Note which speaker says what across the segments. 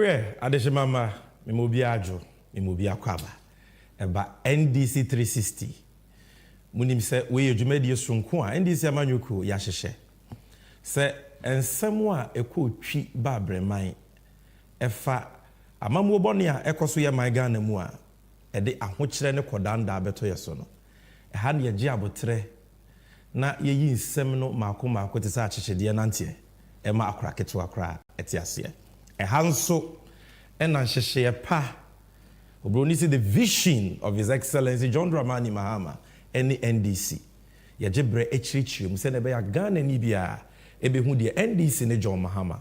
Speaker 1: Owie adeshimama memobi ajo memobi akwaba eba NDC 360 munim se we edwumadi sonko a NDC amanyuku ya hyehye se ensem a ekotwi ba breman efa amamuo bone a ekoso ye man Ghana mu a ede ahokyere ne kodanda abeto yeso no ha ne ye abotre na yeyi nsem no maako te sa akyehede nante ema akra keto akra etiase Hanso and Sheshia Pa. Obroni see the vision of His Excellency John Dramani Mahama and the NDC. Yajebre Echrichum, Senebe Ghana Nibia, Ebehu the NDC ne John Mahama.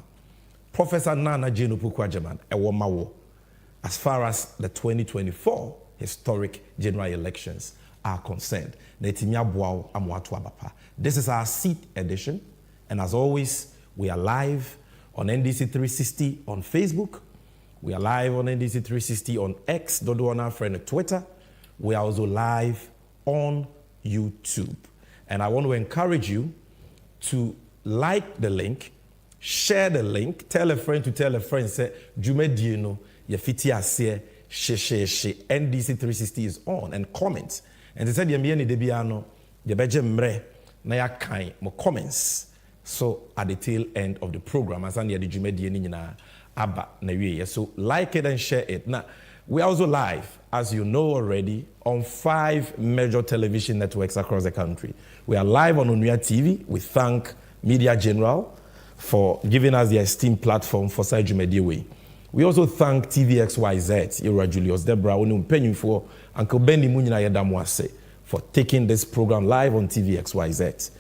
Speaker 1: Professor Nana Jeno Pukwajaman, Ewamawo, as far as the 2024 historic general elections are concerned. This is our seat edition, and as always, we are live on NDC 360 on Facebook. We are live on NDC 360 on X, Dodoana friend Twitter. We are also live on YouTube. And I want to encourage you to like the link, share the link, tell a friend to tell a friend, say, Jume Dieno, Yafiti Ase, she, NDC 360 is on, and comment. And they said, Yamiani Debiano, Yabeje Mre, Naya Kai, more comments. So at the tail end of the program, as Andy Abba so like it and share it. Now we're also live, as you know already, on 5 major television networks across the country. We are live on Onuya TV. We thank Media General for giving us the esteemed platform for Sajumediwe. We also thank TVXYZ, Ira Julius Debra, Penny for Uncle Benny Munina Yadamwase for taking this program live on TVXYZ.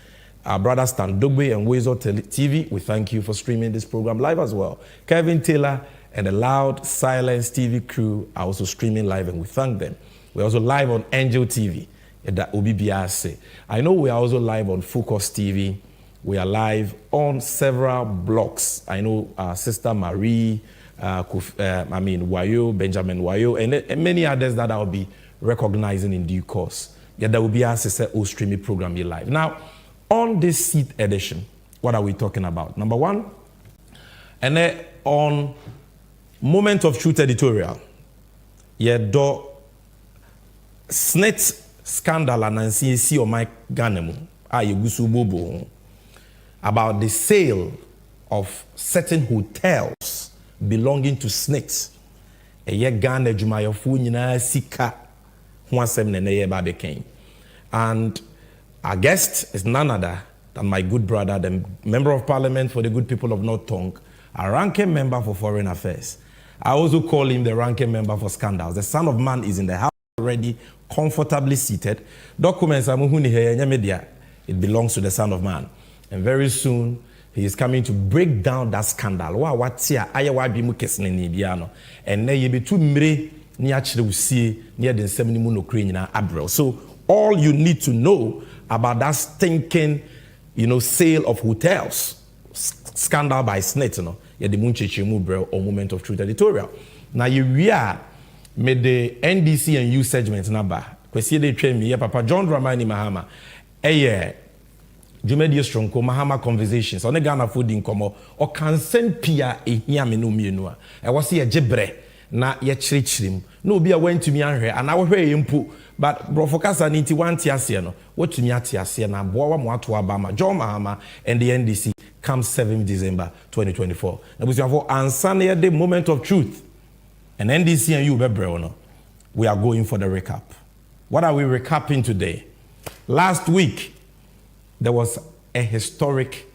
Speaker 1: Our brother Stan Dogbe and Wezo TV, we thank you for streaming this program live as well. Kevin Taylor and the Loud Silence TV crew are also streaming live, and we thank them. We're also live on Angel TV at the OBBRC. I know we are also live on Focus TV. We are live on several blogs. I know our sister Marie, Wayo, Benjamin Wayo, and many others that I'll be recognizing in due course. Yeah, that will be our sister streaming program here live. Now, on this seat edition, what are we talking about? Number one, and then on Moment of Truth editorial, yeah, do snit scandal and see or Mike Ganemu, bobo about the sale of certain hotels belonging to snits. A year Ghana Jumayofu Nina Sika Huasem Nene Babekane. And our guest is none other than my good brother, the Member of Parliament for the good people of North Tongue, a ranking member for Foreign Affairs. I also call him the ranking member for Scandals. The Son of Man is in the house already, comfortably seated. Documents it belongs to the Son of Man. And very soon, he is coming to break down that scandal. And then you be too near the 70 Abril. So all you need to know about that stinking, sale of hotels, scandal by Snit, the Munchichi Mubrel or Moment of Truth editorial. Now we are made the NDC and U segments number. Kwesi de train me, Papa John Dramani Mahama. Jumedi Stronko Mahama conversations. On the Ghana food income or can send Pia a Yamino Mienua. I was here jebre. Na ye chirichirim no be a went to me anhwe and I hwe impu but bro focus an inti one tiasie no what to me atiasie na boa mo ato abama John Mahama and the NDC comes 7 December 2024 na we have answer na the Moment of Truth and NDC and you bebre no we are going for the recap. What are we recapping today? Last week there was a historic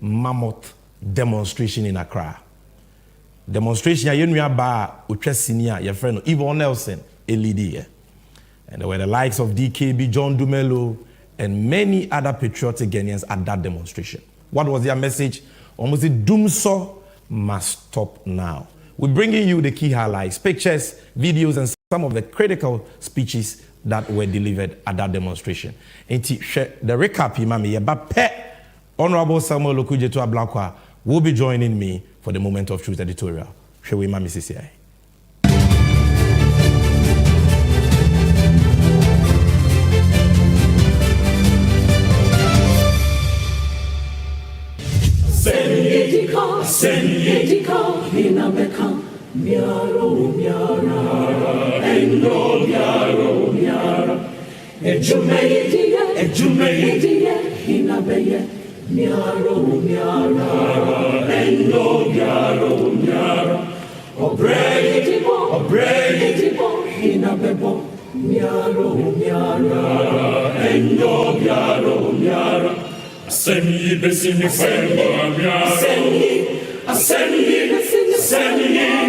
Speaker 1: mammoth demonstration in Accra. Demonstration ya ba utwa senior your friend Yvonne Nelson elidi. And there were the likes of DKB, John Dumelo, and many other patriotic Ghanaians at that demonstration. What was their message? Almost the Doomso must stop now. We're bringing you the key highlights, pictures, videos, and some of the critical speeches that were delivered at that demonstration. And the recap, Imami, but Honorable Samuel Okujetu Ablakwa will be joining me for the Moment of Truth editorial. Shall we, Mami CCI?
Speaker 2: miaro, miara, endo, miaro, miara, ejumeye, hinabeye, miaro, miara, endo, miaro, miara, obrei, hinabebo, miaro, miara, endo, miaro, miara, asemi, besini, femba, miara, asemi,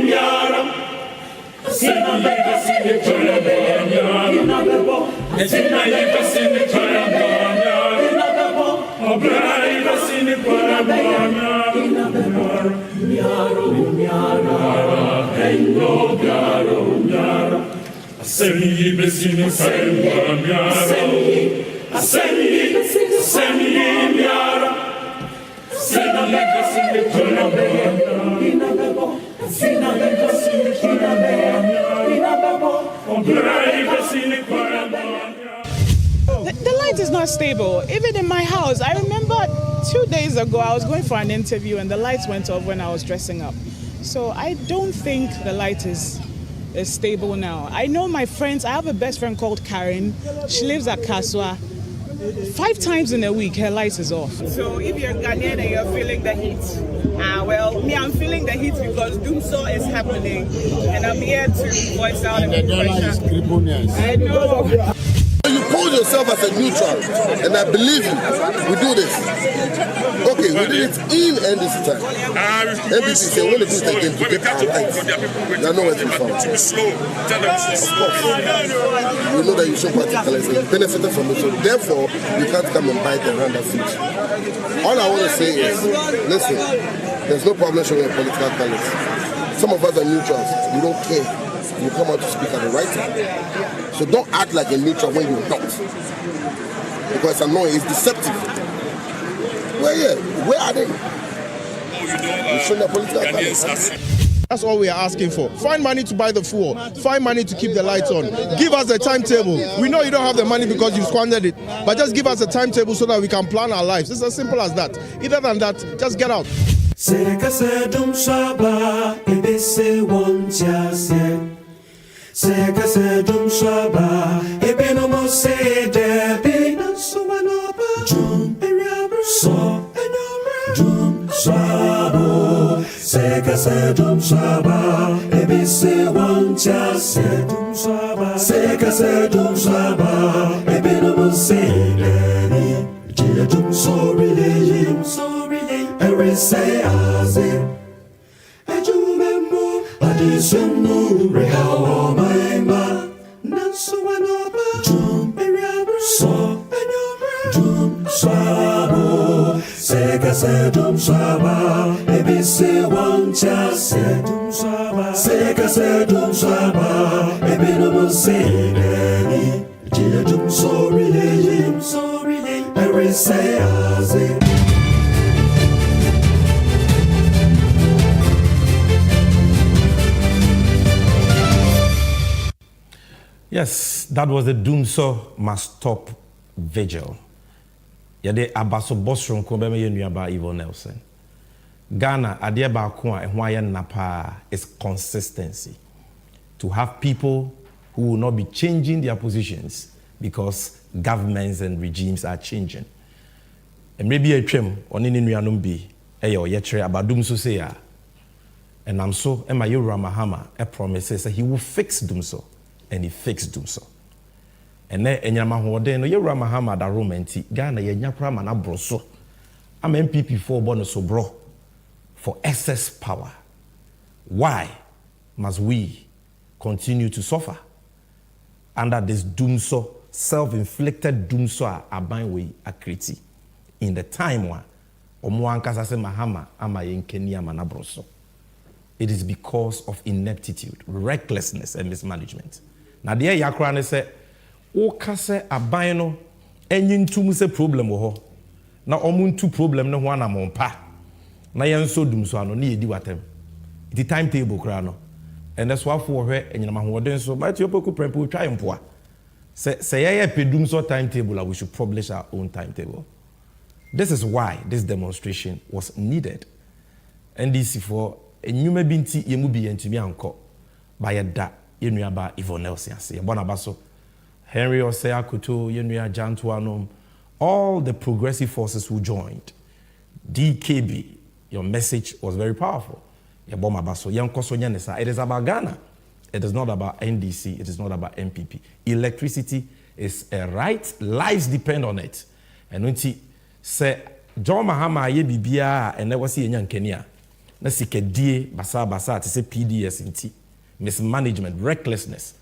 Speaker 2: miara,
Speaker 3: The light is not stable. Even in my house, I remember 2 days ago, I was going for an interview and the lights went off when I was dressing up. So I don't think the light is stable now. I know my friends, I have a best friend called Karen. She lives at Kaswa. 5 times in a week, her light is off.
Speaker 4: So if you're Ghanaian and you're feeling the heat, well, me, I'm feeling the heat because doomsday is happening, and I'm here to voice out the pressure. I know.
Speaker 5: You pose yourself as a neutral, and I believe you. We do this. Okay, we did it in NDC time. NDC said when they do it again to get our rights, they are nowhere to be found. Of course, you know that you show political and you benefited from it, so therefore you can't come and bite the hand that feeds. All I want to say is, listen, there's no problem showing your political talent. Some of us are neutrals. We don't care. You come out to speak at the right time. So don't act like a neutral when you're not. Because it's annoying, it's deceptive. Where are they? You show their political talent.
Speaker 6: That's all we are asking for. Find money to buy the fuel. Find money to keep the lights on. Give us a timetable. We know you don't have the money because you squandered it. But just give us a timetable so that we can plan our lives. It's as simple as that. Other than that, just get out.
Speaker 1: Yes, that was the Doomsday Must Stop Vigil. Yade abaso bosron ko be me yenuaba Evil Nelson. Ghana ade ba ko a ehwa ye napa is consistency. To have people who will not be changing their positions because governments and regimes are changing. And maybe a trim on in nuanom bi eyo ye kire abadum so say ya. And I'm so Emma Yura Mahama promises that he will fix Doomsday. And he fixed Doomsday. And then enyama hoden no Yura Mahama da romanti Ghana ye nyakra ma na broso. Am MPP for bono so bro for excess power. Why must we continue to suffer under this Doomsday, self-inflicted Doomsday aban we akriti in the time one omo ankasa se Mahama ama ye nkeni ama na broso. It is because of ineptitude, recklessness, and mismanagement. Now, the yakra say, "O kase aban no, enyin tum se problem wo ho. Na omuntu problem no ho na mompa. Na yen so Doomsday no na yedi watem. The timetable kra no. And that's why for hwe enyama hoden so, but yopoku prempo twa mpoa. Say ye pe Doomsday timetable, we should publish our own timetable. This is why this demonstration was needed. NDC for enyuma bi nti yemu bi yentumi anko ba yeda yenua ba Yvonne Nelson ase ye bona ba so Henry Osei Akoto yenua Jantuanom, all the progressive forces who joined. DKB, your message was very powerful. Ye bona ba so yenko so nyanesa. It is about Ghana. It is not about NDC, it is not about MPP. Electricity is a right, lives depend on it. And when he say John Mahama ye bibia and never see any Kenya. Na sikedie basa to say PDS inti mismanagement, recklessness,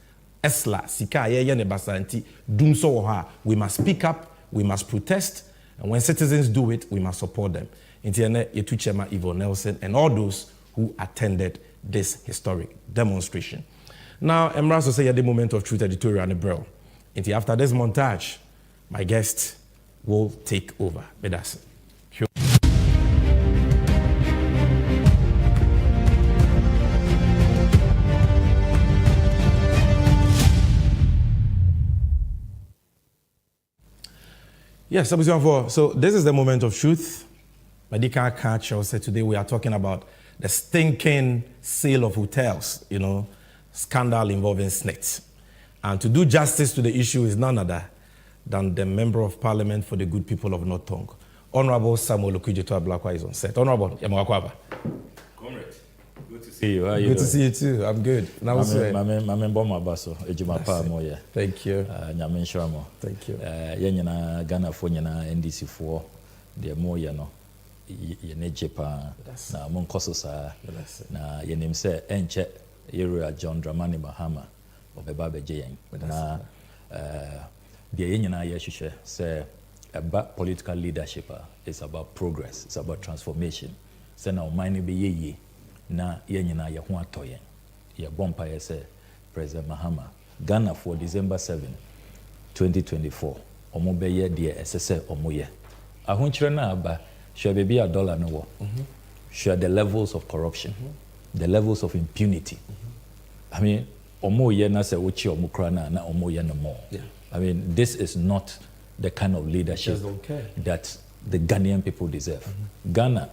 Speaker 1: esla sika ye ne basa inti doom so ha. We must speak up, we must protest, and when citizens do it, we must support them. Inti ene yetu chema Yvonne Nelson and all those who attended this historic demonstration. Now, Emra so say at the moment of truth editorial and bro. Inti after this montage, my guest will take over with us. Yes, so this is the moment of truth. Medical catch. Also today we are talking about the stinking sale of hotels, scandal involving snakes. And to do justice to the issue is none other than the Member of Parliament for the good people of North Tongue, Honorable Samuel Okudzeto Ablakwa is on set. Honorable Yamakwaba.
Speaker 7: Comrade, good to see you. How are you
Speaker 1: Good to see you too. I'm good. Now
Speaker 7: Mame Boma Baso, Ejimapa Moya.
Speaker 1: Thank you.
Speaker 7: Nyamen Shamo.
Speaker 1: Thank you.
Speaker 7: Yenyana Ghana for Nyana NDC for the Moya no. Yenejepa na Monkoso sa na yenim se enche Area John Dramani Mahama obeba bejeyen na the yenyana yeshishe say about political leadership is about progress, it's about transformation. Say na omani be ye na yenyana ye ho atoyen ye bompa ye say President Mahama Ghana for December 7 2024 omo be ye de esese omo ye ahonchire na aba share be a dollar no war. Share the levels of corruption, the levels of impunity. I mean, omo ye na se uchi omukra na omo ye no more. I mean, this is not the kind of leadership that the Ghanaian people deserve. Ghana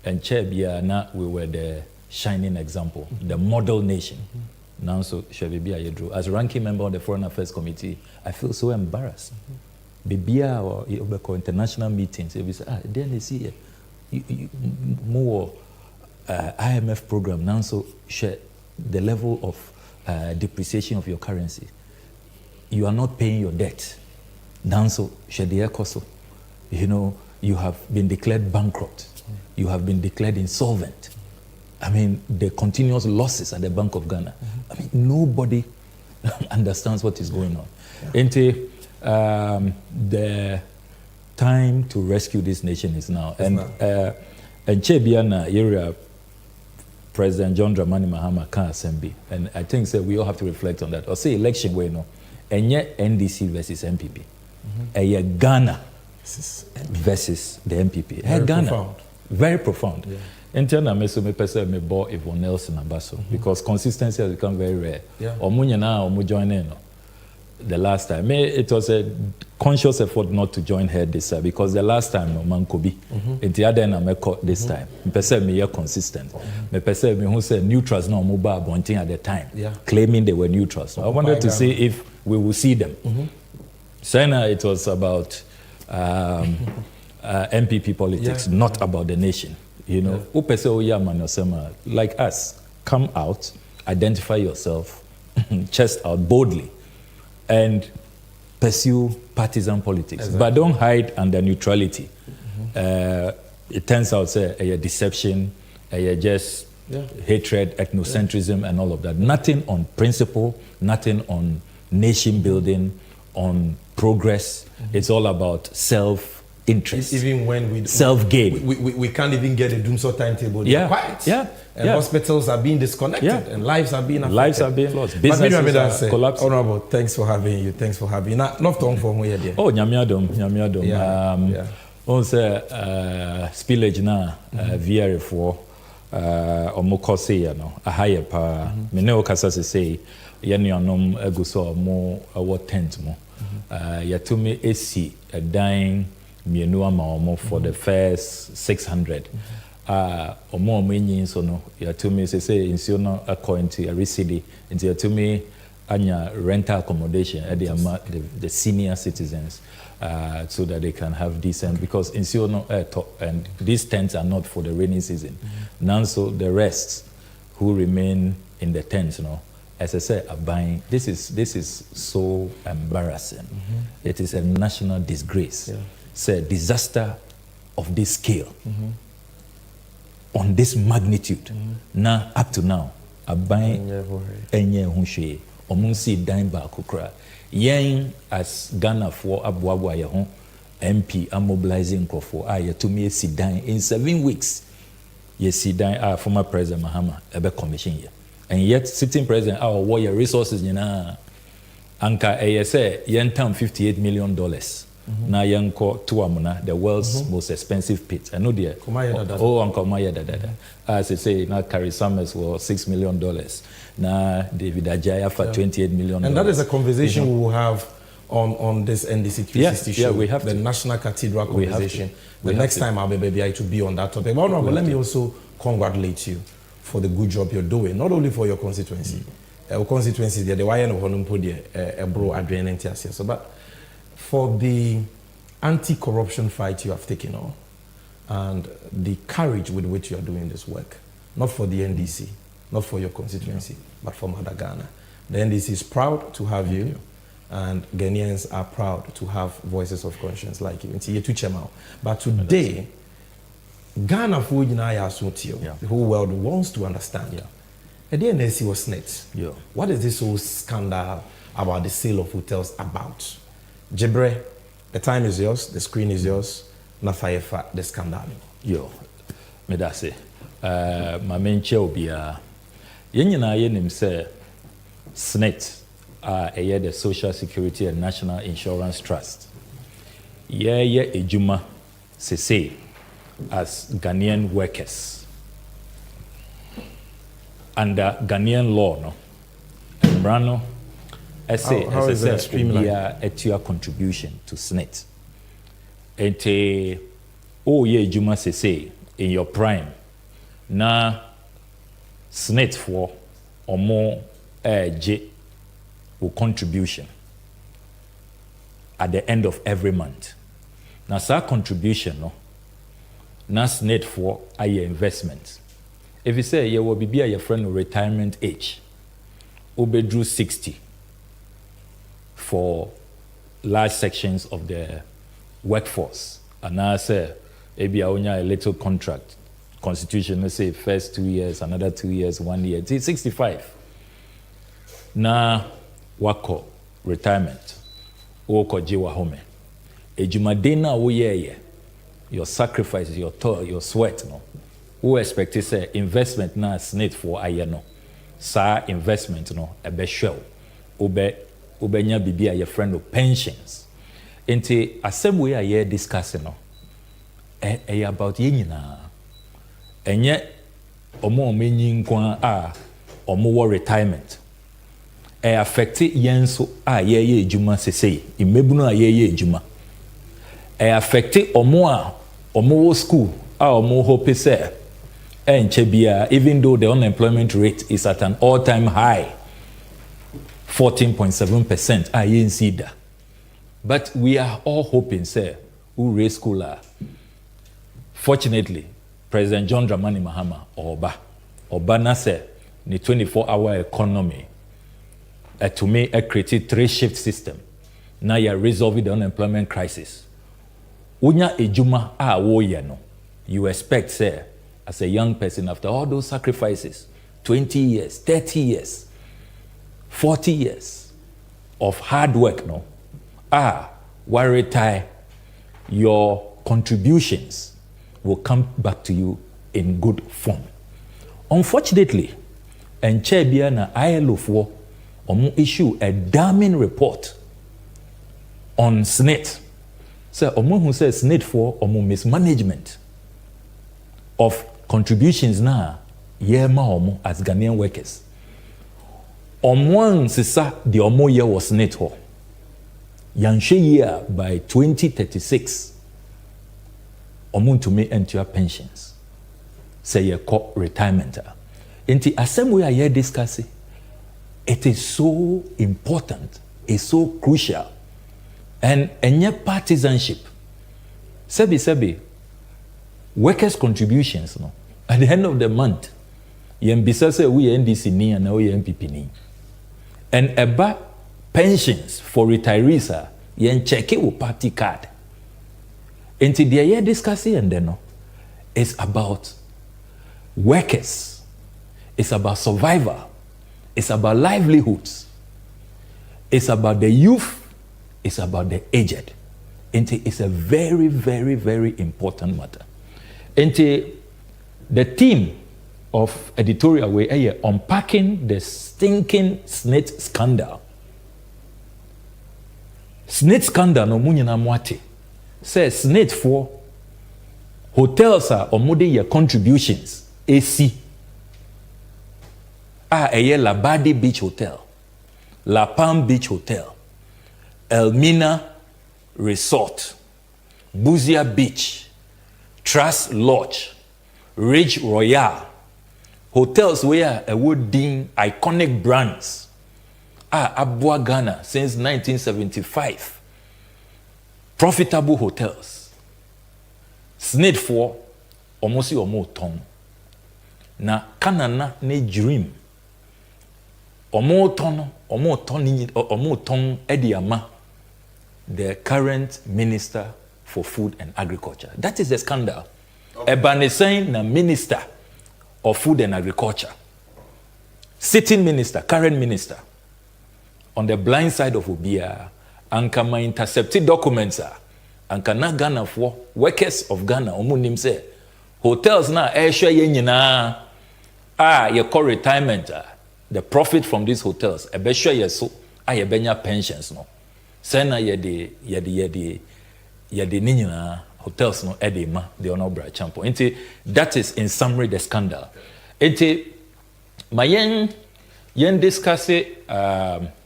Speaker 7: and Chebia na we were the shining example, the model nation. Now so Shebia Yedru, as ranking member of the Foreign Affairs Committee, I feel so embarrassed. Bibia or international meetings, if you say, then they see more IMF program now, so share the level of depreciation of your currency. You are not paying your debt. Now, so share the ecoso. You have been declared bankrupt. You have been declared insolvent. I mean, the continuous losses at the Bank of Ghana. I mean, nobody understands what is going on. The time to rescue this nation is now. And Chebiana area President John Dramani Mahama can assembly. And I think we all have to reflect on that. Or say election way no. And yet NDC versus MPP. And Ghana versus the MPP.
Speaker 1: Very
Speaker 7: Ghana.
Speaker 1: profound.
Speaker 7: Very profound. Internal me person me bought Yvonne Nelson Abaso because consistency has become very rare. Omunya na omu join in. The last time, it was a conscious effort not to join her this time because the last time, man could be. In the other end, I caught this time. Me perceive me consistent. Me perceive me who said neutrals now mobile bunting at the time, claiming they were neutrals. So I wanted to see if we will see them. Sana, it was about MPP politics, not about the nation. Like us, come out, identify yourself, chest out boldly. And pursue partisan politics. Exactly. But don't hide under neutrality. It turns out a deception, just hatred, ethnocentrism, and all of that. Nothing on principle, nothing on nation building, on progress. It's all about self-interest.
Speaker 1: Even when we
Speaker 7: self-gain.
Speaker 1: We can't even get a doomsday timetable. Quiet. And hospitals are being disconnected and lives are being affected.
Speaker 7: Lives are being lost. Businesses are collapsing.
Speaker 1: Honorable, thanks for having you. Thanks for having you. Not long for me here.
Speaker 7: Oh, nyamiadom. On say spillage na VR for omukose ya no a higher pa me ne okasa se say yenuanom aguso mo awo tent mo yatumi esi a dying mienu ama omo for the first 600 omo enyi so no ya to me say insio no according to every city into to me anya rental accommodation at the senior citizens so that they can have decent, because insio no and these tents are not for the rainy season. None, so the rest who remain in the tents, as I said, are buying. This is so embarrassing. It is a national disgrace. It's a disaster of this scale, on this magnitude. Now, up to now, are buying enye hunshe. Omunsi dine ba kukra. Yen as Ghana for Abuabwa Yahon MP are mobilizing for to me sit down in 7 weeks. Yes, sit down former President Mahama ebe commission here. And yet sitting president our warrior resources anka say yen town $58 million. Na yanko tuamuna the world's most expensive pit. I know there. Uncle Maya da. As I say, now Carrie Summers was $6 million. Now David Ajaya for $28 million.
Speaker 1: And that is a conversation we will have on this NDC 360 show.
Speaker 7: Yeah, we have
Speaker 1: the
Speaker 7: to.
Speaker 1: National Cathedral conversation. The
Speaker 7: We
Speaker 1: next
Speaker 7: have to.
Speaker 1: time I'll be to be on that topic. But let me also congratulate you for the good job you're doing, not only for your constituency. Our constituency, the YN of Honumpo, bro, Adrian and Tiasia. So, but for the anti-corruption fight you have taken on and the courage with which you are doing this work, not for the NDC, not for your constituency, but for Mother Ghana. The NDC is proud to have you, and Ghanaians are proud to have voices of conscience like you. But today, Ghana, the whole world wants to understand. The NDC was snitch. What is this whole scandal about the sale of hotels about? Jebre, the time is yours, the screen is yours. Nafayefa, the scandal.
Speaker 7: Me da say. My main chair will be Yenina Yenim say SNET, the Social Security and National Insurance Trust. Ejuma say as Ghanaian workers under Ghanaian law, no. Brano. How is that streamlined? A contribution to SNET. And Juma say in your prime, na SNET for or more contribution at the end of every month. Now, sa contribution, no, na SNET for your investment. If you say you will be your friend of retirement age, drew 60. For large sections of the workforce. And I say, maybe I only a little contract. Constitution, let's say, first 2 years, another 2 years, 1 year. It's 65. Now, wako, retirement. Wako jiwa home. Ejumadena woye your sacrifice, your toil, your sweat, no. Who expect to say investment na SNET for ayano. Sa investment, no, a be show. Ubenya bibi a your friend of pensions. Enti asem we are discussing no. About yenyina. Enye omo menyi nkwa omo retirement. Affecti yenso ye ejuma sesei. Imebunu ye ejuma. Affecti omo school omo hope say. Even though the unemployment rate is at an all-time high. 14.7% INC. But we are all hoping, sir, who raise school. Fortunately, President John Dramani Mahama, Oba Nase, the 24-hour economy, to me, created 3-shift system. Now you are resolving the unemployment crisis. Unya ejuma no. You expect, sir, as a young person, after all those sacrifices, 20 years, 30 years, 40 years of hard work, no? While retire, your contributions will come back to you in good form. Unfortunately, and Chebia na ILO for issue a damning report on SNET. So, who says SNET for mismanagement of contributions now, as Ghanaian workers. One sisa the omo year was SNET ho. Yanshe year by 2036. To me enter pensions. say ye call retirement. Inti asem we are here discussing, it is so important, it's so crucial, and any partisanship. Sebi, workers' contributions, no, at the end of the month, yembisa say we NDC ni and we MPP ni, and eba pensions for retirees are yen check it with party card. Inti the year discussing and then no, it's about workers, it's about survival, it's about livelihoods, it's about the youth, it's about the aged. It's a very, very, very important matter. The theme of editorial way unpacking the stinking SSNIT scandal. SSNIT scandal no munyina mwate. Says SSNIT for hotels are omode your contributions. AC. La Badi Beach Hotel, La Palm Beach Hotel, Elmina Resort, Buzia Beach, Trust Lodge, Ridge Royale, hotels where a wooding iconic brands Abua Ghana since 1975. Profitable hotels. SSNIT for almost omo ton. Na kanana ne dream. Omo ton Ediama, the current Minister for Food and Agriculture. That is the scandal. Ebanesain na Minister of Food and Agriculture. Sitting Minister, current Minister. On the blind side of Obia, Ankama intercepted documents Ankana Ghana for workers of Ghana, Omunim say, hotels na airshare yenyina. You call retirement. The profit from these hotels, a besha yeso, benya pensions no. Sena yedi ninyina hotels no edema the honor champo. Inti that is in summary the scandal. Inti my yen discuss SSNIT.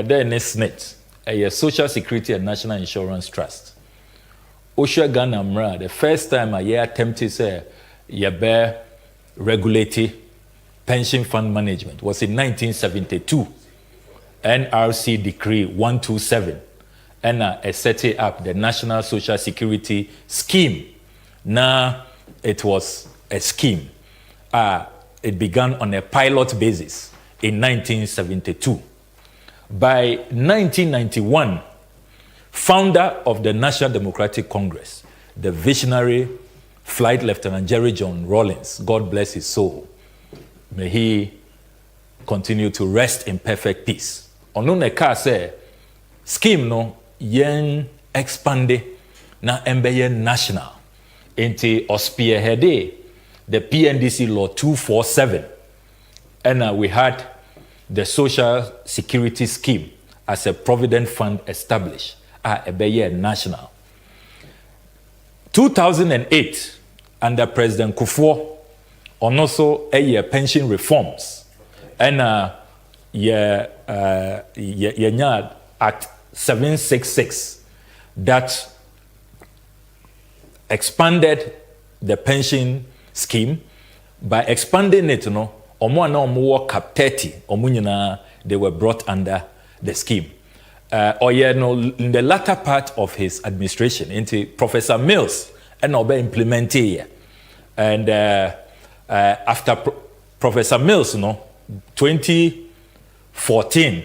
Speaker 7: Then SSNIT, a Social Security and National Insurance Trust. Osha Ghana Mra, the first time I attempted to say Yabe regulated pension fund management was in 1972. NRC Decree 127 and set it up the National Social Security Scheme. Now it was a scheme. It began on a pilot basis in 1972. By 1991, founder of the National Democratic Congress, the visionary Flight Lieutenant Jerry John Rawlings, God bless his soul, may he continue to rest in perfect peace. Ono neka say scheme no yen expande na embeye national into spearhead the PNDC law 247, and we had the Social Security Scheme as a provident fund established ebeye national. 2008 under President Kufuor on also a pension reforms and Act 766 that expanded the pension scheme. By expanding it, cap 30 they were brought under the scheme. In the latter part of his administration, into Professor Mills, and implemented. And after Professor Mills, 2014,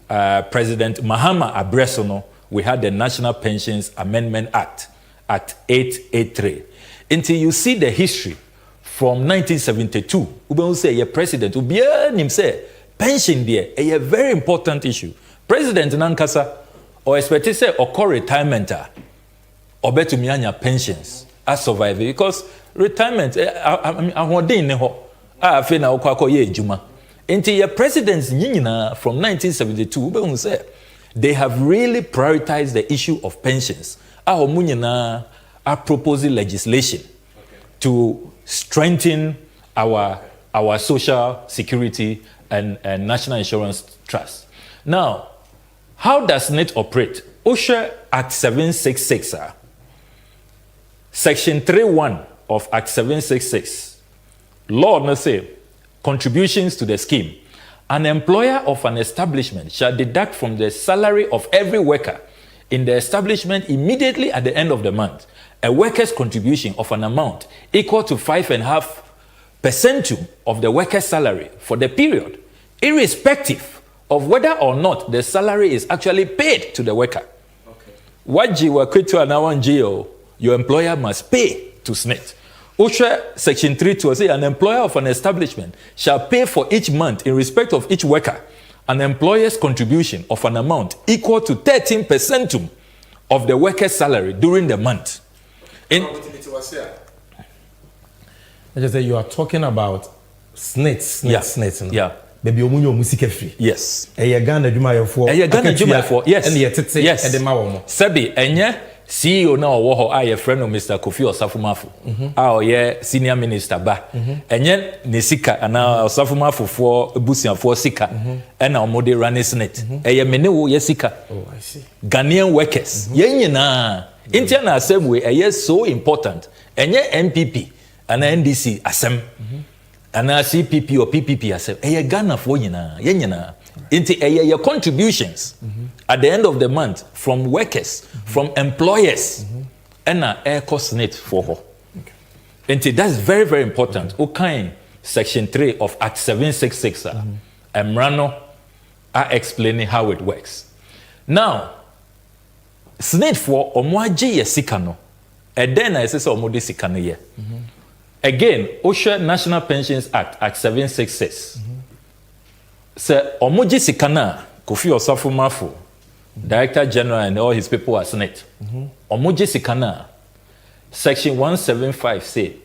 Speaker 7: President Mahama Abreso, we had the National Pensions Amendment Act, Act 883. Until you see the history from 1972, we say your president, say pension there, a very important issue. President Nankasa, or expect to say, or call retirement, or better to pensions as survive because retirement, I want I feel now juma. Until your presidents from 1972, they have really prioritized the issue of pensions. Are proposing legislation to strengthen our social security and national insurance trust. Now, how does SSNIT operate? OSHA Act 766 Section 3.1 of Act 766, law no say, contributions to the scheme. An employer of an establishment shall deduct from the salary of every worker in the establishment immediately at the end of the month a worker's contribution of an amount equal to 5.5% of the worker's salary for the period, irrespective of whether or not the salary is actually paid to the worker. What you were to an your employer must pay to SNIT. Section 3 to say an employer of an establishment shall pay for each month in respect of each worker an employer's contribution of an amount equal to 13% of the worker's salary during the month.
Speaker 1: I just say you are talking about SNIT.
Speaker 7: Yeah.
Speaker 1: Baby omunyo musika free.
Speaker 7: Yes.
Speaker 1: Ghana adwumayefo.
Speaker 7: Yes.
Speaker 1: And ye tete
Speaker 7: yes.
Speaker 1: Ede ma wo mo.
Speaker 7: Sebi enye CEO na owo ho a ye friend of Mr. Kofi Osafumafo. A oye senior minister ba. Enye ne sika ana Osafumafo for busianfo sika. Na omode running SNIT. Eye mene wo ye sika.
Speaker 1: Oh, I see.
Speaker 7: Ghanaian workers. Ye nyina. Intia na same way eye so important. Enye MPP ana NDC asem. Ana CPP or PPP asem. Eye Ghana for nyina. Ye nyina. Inti eye contributions at the end of the month from workers, from employers, and air cost net for her. Inti that's very, very important. Okay, Section 3 of Act 766. Emrano are explaining how it works. Now, SNIT for omwaji ye sikano. And then I say so omode sikano ye. Again, OSHA National Pensions Act 766. Say omoji sikana Kofi Osafumafo, Director General and all his people are SNIT. Omoji sikana. Section 175 say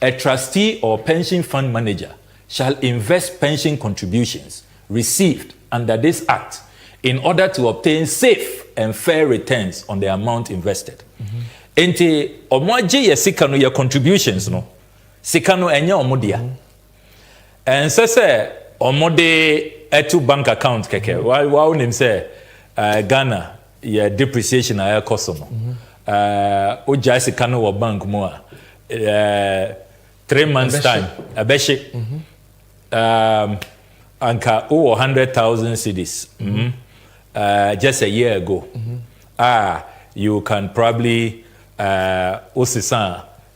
Speaker 7: a trustee or pension fund manager shall invest pension contributions received under this act in order to obtain safe and fair returns on the amount invested. Enti omoji ye sikano ye contributions no. Sikano enye omodia. And say omode etu bank account keke. Wa unim say Ghana ye depreciation aya kosomo. Oja sikano wa bank mo 3 months time abeshi. Anka 100,000 cedis. Just a year ago. You can probably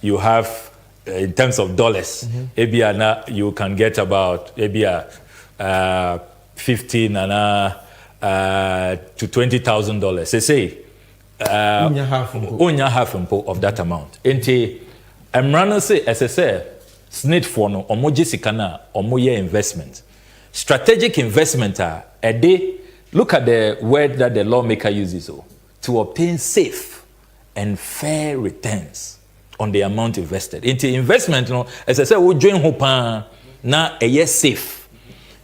Speaker 7: you have in terms of dollars, you can get about maybe $15 to $20,000. They say only half of that amount. Enti Emrano say as I say, SNIT for no omoji sikana omoye investment, strategic investment a day. Look at the word that the lawmaker uses to obtain safe and fair returns on the amount invested. Into investment, as I said, we join hopa na a yes safe.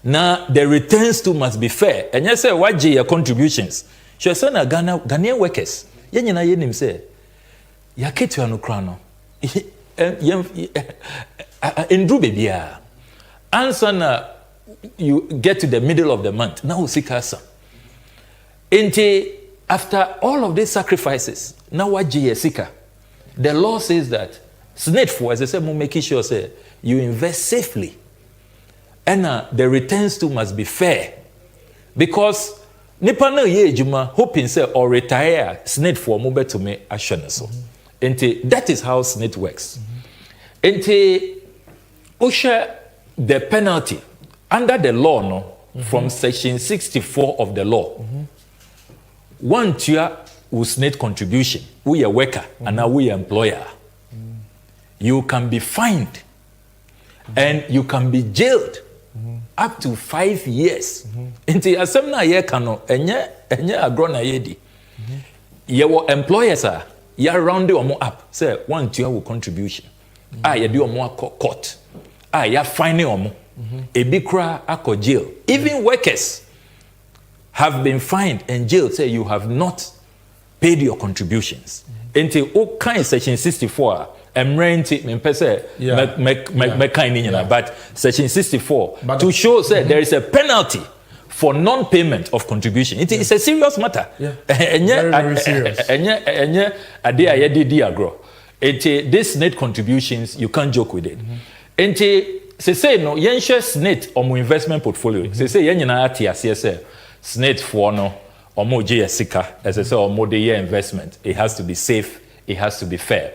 Speaker 7: Now the returns too must be fair. And yes, what your contributions? She said, Ghanaian workers. Yenina yenim say, yaketu anukrano. Indru bebia. Answer na you get to the middle of the month. Now sikasa. Into after all of these sacrifices, now what sika? The law says that SNIT for, as I said, making sure say you invest safely, and the returns too must be fair, because nipa na ye ejuma hoping say or retire SNIT for move to me action so. That is how SNIT works. Usha the penalty under the law from section 64 of the law. One tier will SNIT contribution. We a worker and now we employer. You can be fined and you can be jailed up to 5 years. Inti asemna ye kano enye agrona yedi. Your employers are ya round omo up. Say one tier will contribution. Ya do omo court. Ya fine omo. Ebi kra ako jail. Even workers have been fined and jailed. Say you have not paid your contributions. Until all kinds section 64 renti but section 64 but to show that there is a penalty for non-payment of contribution. It's a serious matter.
Speaker 1: Very serious.
Speaker 7: This net contributions, you can't joke with it. Say no, yen share SNET or investment portfolio. Say yen na TSS SNET for no or more JSICA, as I say, or more the year investment. It has to be safe, it has to be fair.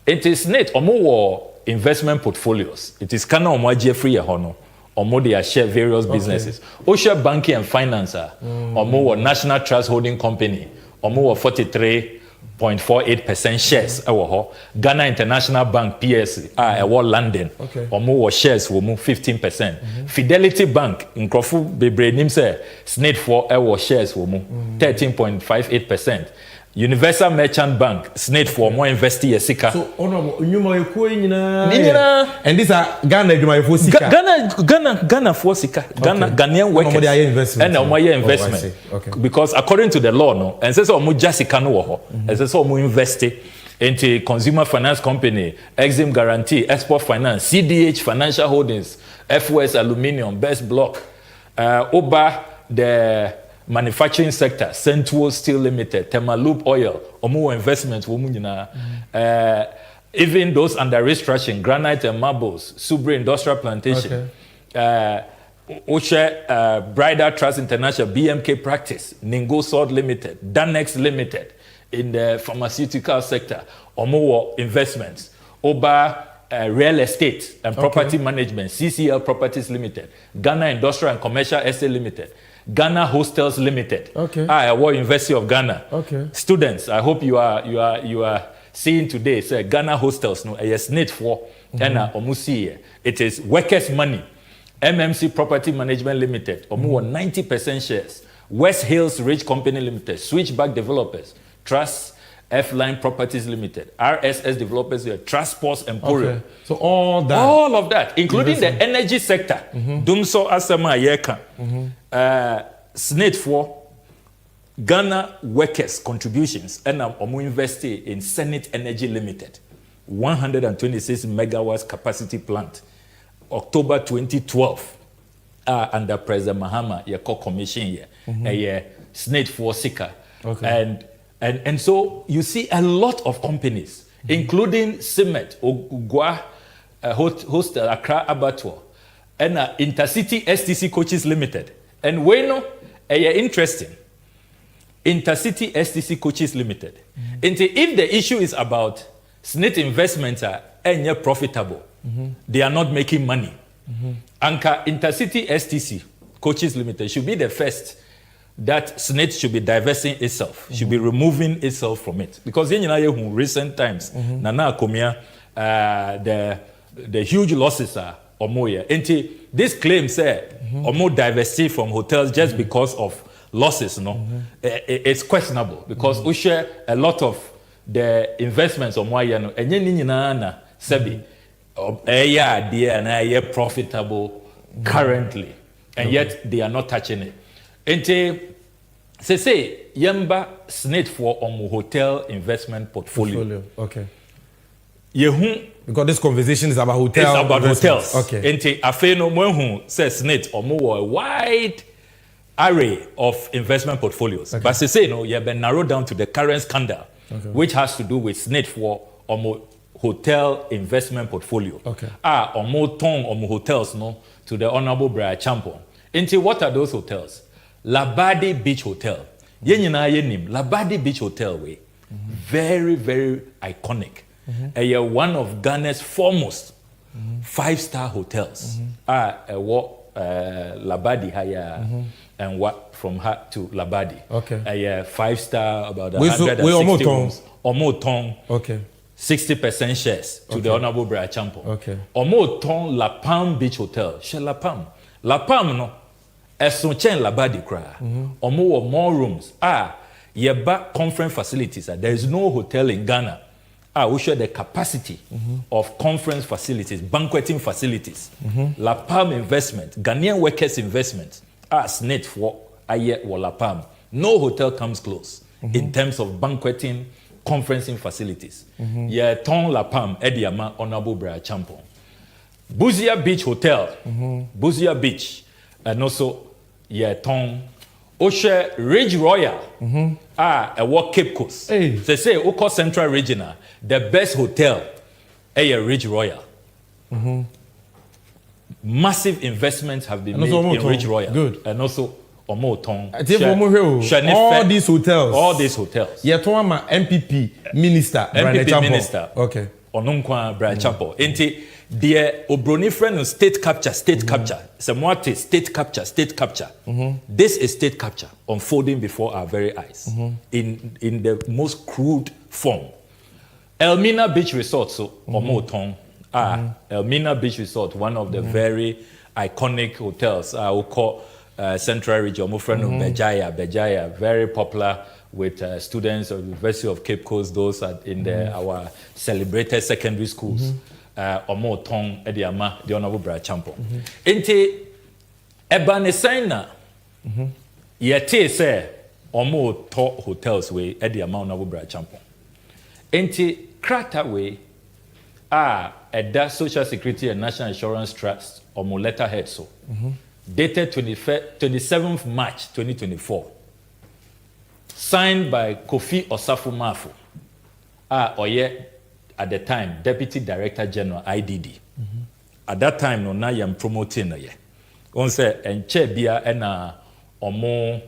Speaker 7: It is SNET or more investment portfolios. It is kind of more free hono or more they share various businesses. Or share banking and finance or more National Trust Holding Company or more 43.48% shares. Ghana International Bank PSC London or more shares will move 15%. Fidelity Bank in Crawford Bebre Nimse SNET for shares will move 13.58%. Universal Merchant Bank SNET for more investee Sika.
Speaker 1: So and these are Ghana for Sika.
Speaker 7: Ghana for Sika. Ghanaian workers and investment. Because according to the law, no, and says omo Jessica no, and says omo invest into Consumer Finance Company, Exim Guarantee, Export Finance, CDH Financial Holdings, FOS Aluminium, Best Block, Oba the manufacturing sector, Central Steel Limited, Temaloop Oil, Omo Investments, even those under restructuring, Granite and Marbles, Subre Industrial Plantation, Bridal Trust International, BMK Practice, Ningo Sword Limited, Danex Limited, in the pharmaceutical sector, Omo Investments, Oba Real Estate and Property Management, CCL Properties Limited, Ghana Industrial and Commercial Estate Limited, Ghana Hostels Limited. University of Ghana. Students, I hope you are seeing today. Say Ghana Hostels no SNET for omusi. It is workers' money. MMC Property Management Limited. 90% shares. West Hills Ridge Company Limited. Switchback Developers. Trust F-Line Properties Limited. RSS Developers. Trust Sports Emporium.
Speaker 1: So all of that,
Speaker 7: including the energy sector. Dumso Asama Yeka. SNET for Ghana workers' contributions and Omu invested in Senate Energy Limited, 126 megawatts capacity plant, October 2012, under President Mahama, your co-commission here, SNET for Sika. And so you see a lot of companies, including Cement, Ogua, Hostel, Accra Abattoir, and Intercity STC Coaches Limited. And we know, interesting, Intercity STC Coaches Limited. And if the issue is about SNET investments are profitable, they are not making money. Anka Intercity STC Coaches Limited should be the first that SNET should be divesting itself, should be removing itself from it. Because in recent times, Nana Komia, the huge losses are Omoya. And this claim say Omo divested from hotels just because of losses, it's questionable because we share a lot of the investments Omoya no enye na sebi they are profitable currently, and yet they are not touching it. And say yamba SNET for Omo hotel investment portfolio.
Speaker 1: Because this conversation is about hotels.
Speaker 7: It's about hotels. Enti afeno mwenhu says SNET or more a wide array of investment portfolios. But say no, you have been narrowed down to the current scandal, which has to do with SNET for Omo hotel investment portfolio. Omo tong Omo hotels no to the Honorable Brian Champon. Enti what are those hotels? Labadi Beach Hotel. Labadi Beach Hotel way. Very, very iconic. One of Ghana's foremost 5-star hotels. Labadi haya and what from her to Labadi. 5-star about 160 rooms. Omotong. 60% shares to the Honorable Brian Champo. Omotong La Palm Beach Hotel. She La Palm. La Palm no. Esonchen Labadi cry. Omo more rooms. Yeba conference facilities. There is no hotel in Ghana. We share the capacity of conference facilities, banqueting facilities. La Palm investment, Ghanaian workers investment, SNET for Aye or La Palm. No hotel comes close in terms of banqueting, conferencing facilities. Ton La Palm, Ediama, Honorable Brian Champon. Buzia Beach Hotel, Buzia Beach, and also Ton Oshe Ridge Royal. A walk Cape Coast.
Speaker 1: Hey.
Speaker 7: They say Oko Central Regional, the best hotel, Ridge Royal. Massive investments have been made in Ridge Royal.
Speaker 1: Good.
Speaker 7: And also Omotong.
Speaker 1: All these hotels.
Speaker 7: All these hotels.
Speaker 1: Yetwama MPP minister.
Speaker 7: MPP minister.
Speaker 1: Okay.
Speaker 7: Onunkwa Brian Chapo. Enti the Obroni friend state capture. Semwate state capture. This is state capture unfolding before our very eyes in the most crude form. Elmina Beach Resort, so Omotong. Elmina Beach Resort, one of the very iconic hotels. I will call Central Region. My friend Bejaya, very popular with students of the University of Cape Coast, those are in our celebrated secondary schools. Omotong Ediama, the Honorable Brad Champo. Enti Ebanesaina yete se Omoto hotels we Ediama Honorable Brad Champo. Enti Krata we Eda Social Security and National Insurance Trust Omo letterhead so dated 27th March 2024. Signed by Kofi Osafo Mafo, Oye, at the time, Deputy Director General, IDD. At that time, no, na yam promoting ye. On say, and che bia ena omo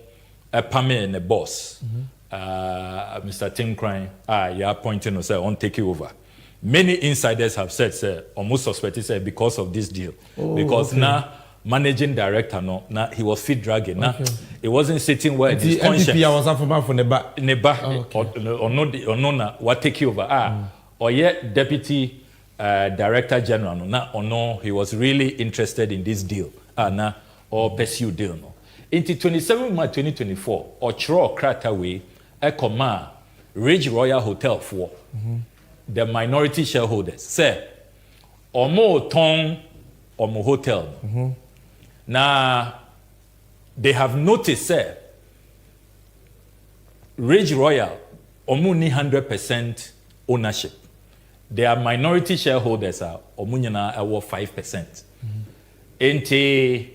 Speaker 7: pame and the boss, Mr. Tim Crime, you are appointing us on take you over. Many insiders have said, sir, almost suspected, sir, because of this deal. Because now, managing director, no, now he was feet dragging. Now, it wasn't sitting well in his conscience.
Speaker 1: The MPP was for Neba.
Speaker 7: Or no, what take you over? Or yet, Deputy Director General, no, he was really interested in this deal. Or pursue deal, no. Into 27 March 2024, or Chro Krataway, Ekoma, Ridge Royal Hotel for the minority shareholders. Say, Omo Tong, Omo Hotel. Now, they have noticed, say, Ridge Royal, Omo ni 100% ownership. Their minority shareholders are Omunyana awo 5%. Ente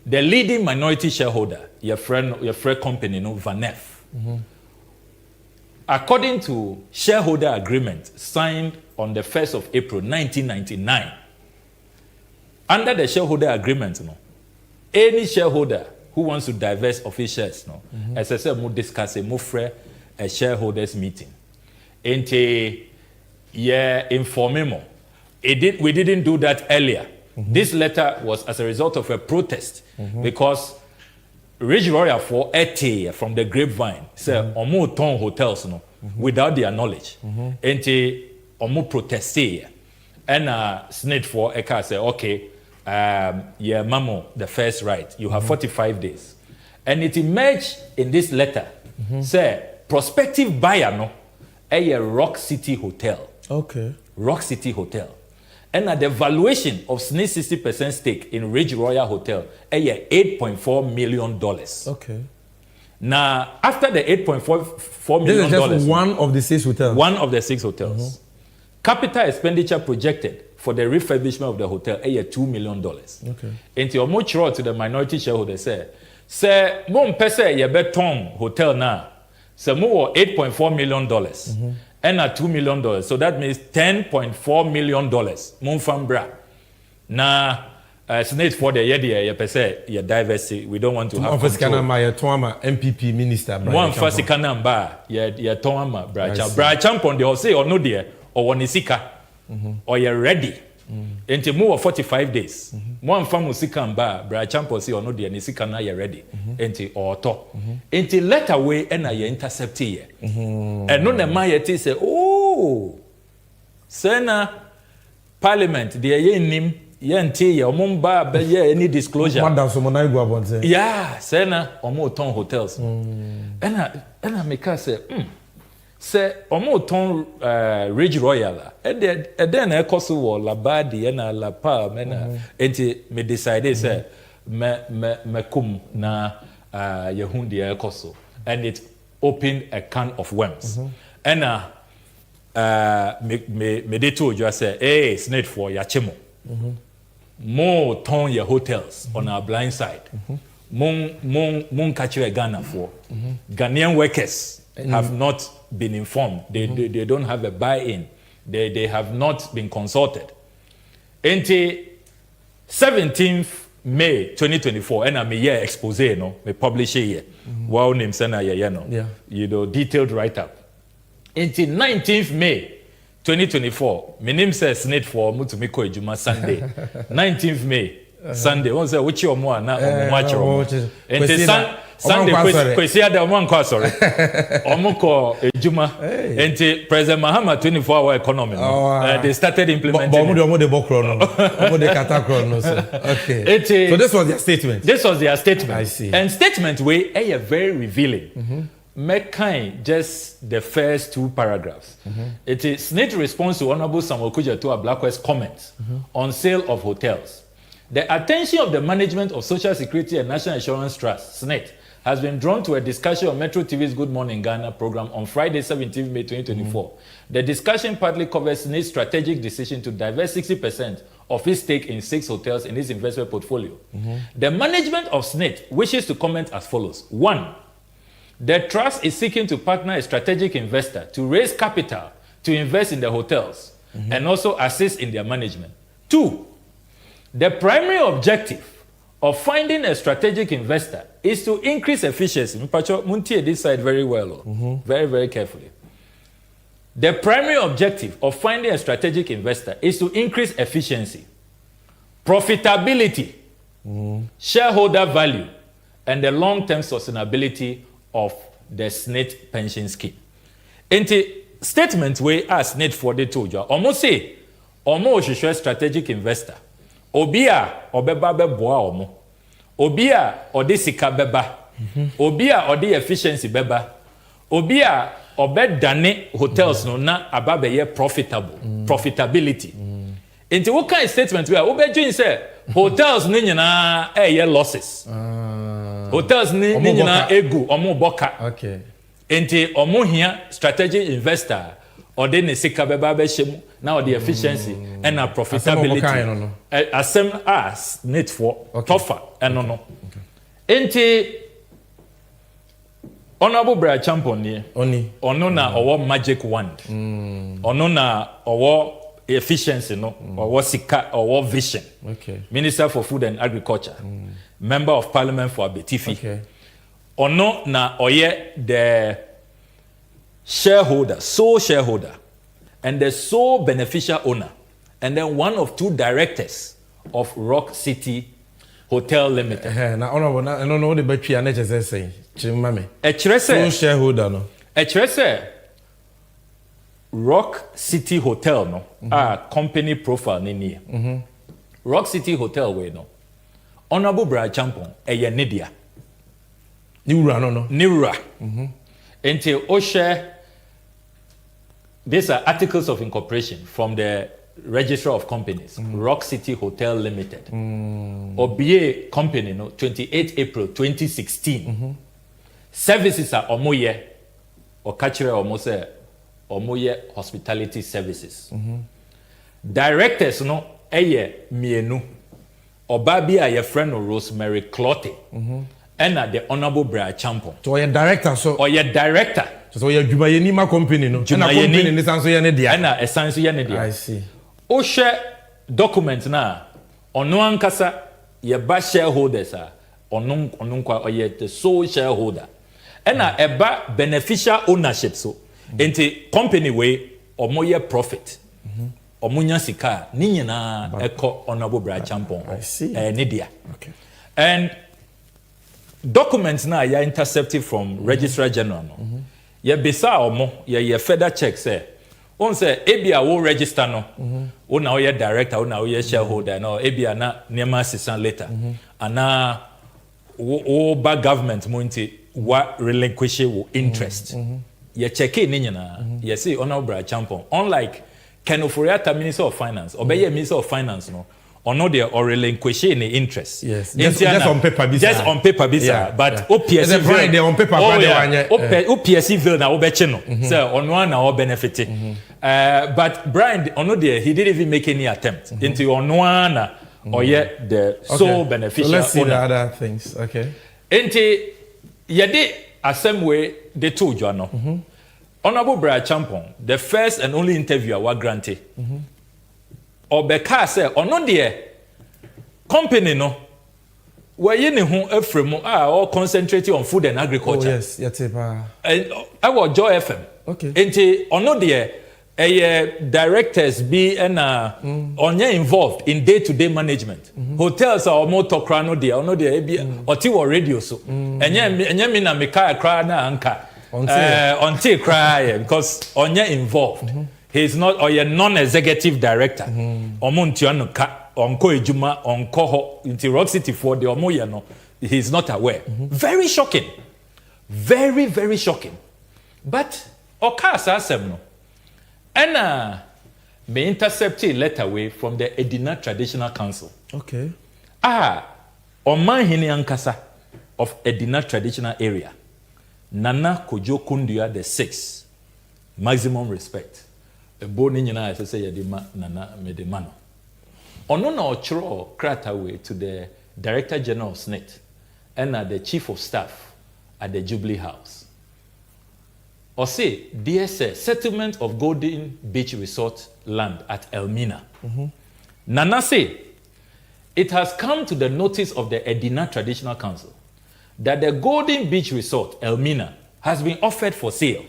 Speaker 7: the leading minority shareholder, your friend company, no Vanef. According to shareholder agreement signed on the 1st of April 1999, under the shareholder agreement, no, any shareholder who wants to divest of his shares, no, as I said, we discuss a shareholders meeting. Ente informing we didn't do that earlier. This letter was as a result of a protest because Ridge Royal for ET from the grapevine said Omo Ton hotels no without their knowledge. Ente Omo proteste and Snit for Eka said okay yeah mamo the first right you have 45 days and it emerged in this letter say prospective buyer no a Rock City Hotel.
Speaker 1: Okay.
Speaker 7: Rock City Hotel. And at the valuation of SNI's 60% stake in Ridge Royal Hotel, $8.4 million.
Speaker 1: Okay.
Speaker 7: Now, after the $8.4 million,
Speaker 1: this is just one of the 6 hotels.
Speaker 7: One of the 6 hotels. Capital expenditure projected for the refurbishment of the hotel, $2 million.
Speaker 1: Okay.
Speaker 7: And to much to the minority shareholders, say, mon pese ye beton hotel na, say more $8.4 million. And at $2 million. So that means $10.4 million. Monfambra. Now, Senate for the year, you diversity. We don't want to have control.
Speaker 1: MPP minister.
Speaker 7: One first canamba, you Toma, Bracham on the say or no dear, or Wanisika, or you're ready. Into more 45 days. One family Sikamba, Brachampo say or no dear, Nisika na you're ready. Into or talk. Into let away and I intercept here. And none of my say, oh, Sena Parliament, the yen Yanti, or Mumba, but yeah, any disclosure. Yeah, Sena or more town hotels. And I make her say, say Omoton Ridge Royal and then I cost war la badi and la pa mena enti me decide say me kum na yehundi ekoso and it opened a can of worms and me de told you say hey snake for ya chemo more ton your hotels on our blind side Mon catcher Ghana for Ghanaian workers have not been informed. They don't have a buy-in. They have not been consulted. Until 17th May 2024, and I'm a year expose, no, me publish a year. Wow, name sena yeah, no.
Speaker 1: Yeah.
Speaker 7: You know, detailed write-up. Until 19th May 2024, my name says Snate for Mutumiko Ejuma Sunday. 19th May. Sunday, one say which your more na watch and Sunday kwesi ada one kwa sorry. Omoko ejuma and President Mahama 24-hour economy. They started implementing. Okay.
Speaker 1: So this was their statement.
Speaker 7: This was their statement.
Speaker 1: I see.
Speaker 7: And statement way are very revealing. Make just the first 2 paragraphs. It is Snate response to Honorable Samuel Kuja to a Blackwest comments on sale of hotels. The attention of the management of Social Security and National Insurance Trust, SNET, has been drawn to a discussion on Metro TV's Good Morning Ghana program on Friday, 17 May 2024. The discussion partly covers SNET's strategic decision to divest 60% of its stake in 6 hotels in its investment portfolio. The management of SNET wishes to comment as follows. 1. The trust is seeking to partner a strategic investor to raise capital to invest in the hotels and also assist in their management. 2. The primary objective of finding a strategic investor is to increase efficiency. Muntie this side very well, very, very carefully. The primary objective of finding a strategic investor is to increase efficiency, profitability, shareholder value, and the long-term sustainability of the SNET pension scheme. In the statement we asked SNET for the told you, almost say, almost a strategic investor. Obia obeba beboa omo. Obia ode sika beba. Obia ode efficiency beba. Obia obedane hotels no na ababe ye profitability. Into what kind of statement we are obedwin say hotels ni nyina ye losses. Hotels ni nyina egu omo boka. Okay. Into omo hia strategic investor or then sika beba be shemu now the efficiency and our profitability asem as net for tougher and no enti honorable Brian Champion here ono na owo magic wand ono na owo efficiency no owo sika owo vision. Okay. Minister for Food and Agriculture, member of Parliament for Abetifi. Okay. Ono na oye the shareholder, sole shareholder, and the sole beneficial owner, and then one of 2 directors of Rock City Hotel Limited.
Speaker 1: Now, honorable, I don't know the battery and HSS saying.
Speaker 7: Sole
Speaker 1: shareholder, no.
Speaker 7: Rock City Hotel, no. Company profile, ni. Rock City Hotel, we no. Honorable Brian Champon, Nidia.
Speaker 1: Niura, no.
Speaker 7: Niura. Until Oshe. These are articles of incorporation from the Registrar of Companies, Rock City Hotel Limited. OBA company, no, 28 April 2016. Services are omoye, or kachire omose, omoye hospitality services. Directors, no, eye mienu. Obabi are your friend Rosemary Clotte. And the Honorable Brian Champon.
Speaker 1: So your director, so.
Speaker 7: Or your director.
Speaker 1: So your Jumayeni ma company, no.
Speaker 7: Jumayeni
Speaker 1: company sanso ya nedia.
Speaker 7: Ana esanso ya nedia.
Speaker 1: I see.
Speaker 7: O share document na ono ankasa ye ba shareholders a ono kwa oye the sole shareholder. Ana eba beneficial ownership so. Enti company we omoye profit. Omunya sika ni nyina eko Honorable Brian Champon.
Speaker 1: I see.
Speaker 7: Nedia.
Speaker 1: Okay.
Speaker 7: And documents na ya intercepted from Registrar General no. Ye bisa omo ye further check say on say ebia wo register no wo na wo ye director wo na wo ye shareholder no ebia na nema assistant later ana wo ba government mo nti wa relinquish wo interest ye check ni nyina ye say Honorable Brian Champon unlike Ken Oforiatta Minister of Finance obeye Minister of Finance no or there or relinquish any interest.
Speaker 1: Yes, just on paper.
Speaker 7: Just on paper, but OPSC
Speaker 1: Brian they on paper.
Speaker 7: OPSC will now obechino. So on one now benefit. But Brian, on there he didn't even make any attempt into on one or yet the sole beneficiary.
Speaker 1: So let's see the other things. Okay.
Speaker 7: Enti yede asem way they told you no. Honorable Brian Champon, the first and only interviewer was granted. Obeka say ono de company no where you know Efremo all concentrating on food and agriculture.
Speaker 1: Oh yes, Yatepa.
Speaker 7: And I was Joy FM.
Speaker 1: Okay.
Speaker 7: Enti ono de directors be and onye involved in day-to-day management. Hotels are more tokrano de ono de be otiwo radio so. Enye mi na meka kra na anka. Until cry because onye involved. He's not or a non-executive director. Omontiano ka onko ejuma onko ho into Rock City for the omoya no. He's not aware. Very shocking. Very, very shocking. But okasa asem no. And me intercepted a letter away from the Edina Traditional Council.
Speaker 1: Okay.
Speaker 7: Oman hini ankasa of Edina Traditional Area. Nana Kojo Kundia the 6th. Maximum respect. A boni nyina I say yedima Nana Medemano. Ono na ochro krata way to the Director General of SNIT and the Chief of Staff at the Jubilee House. Or say, DSS, settlement of Golden Beach Resort land at Elmina. Nana say, it has come to the notice of the Edina Traditional Council that the Golden Beach Resort, Elmina, has been offered for sale.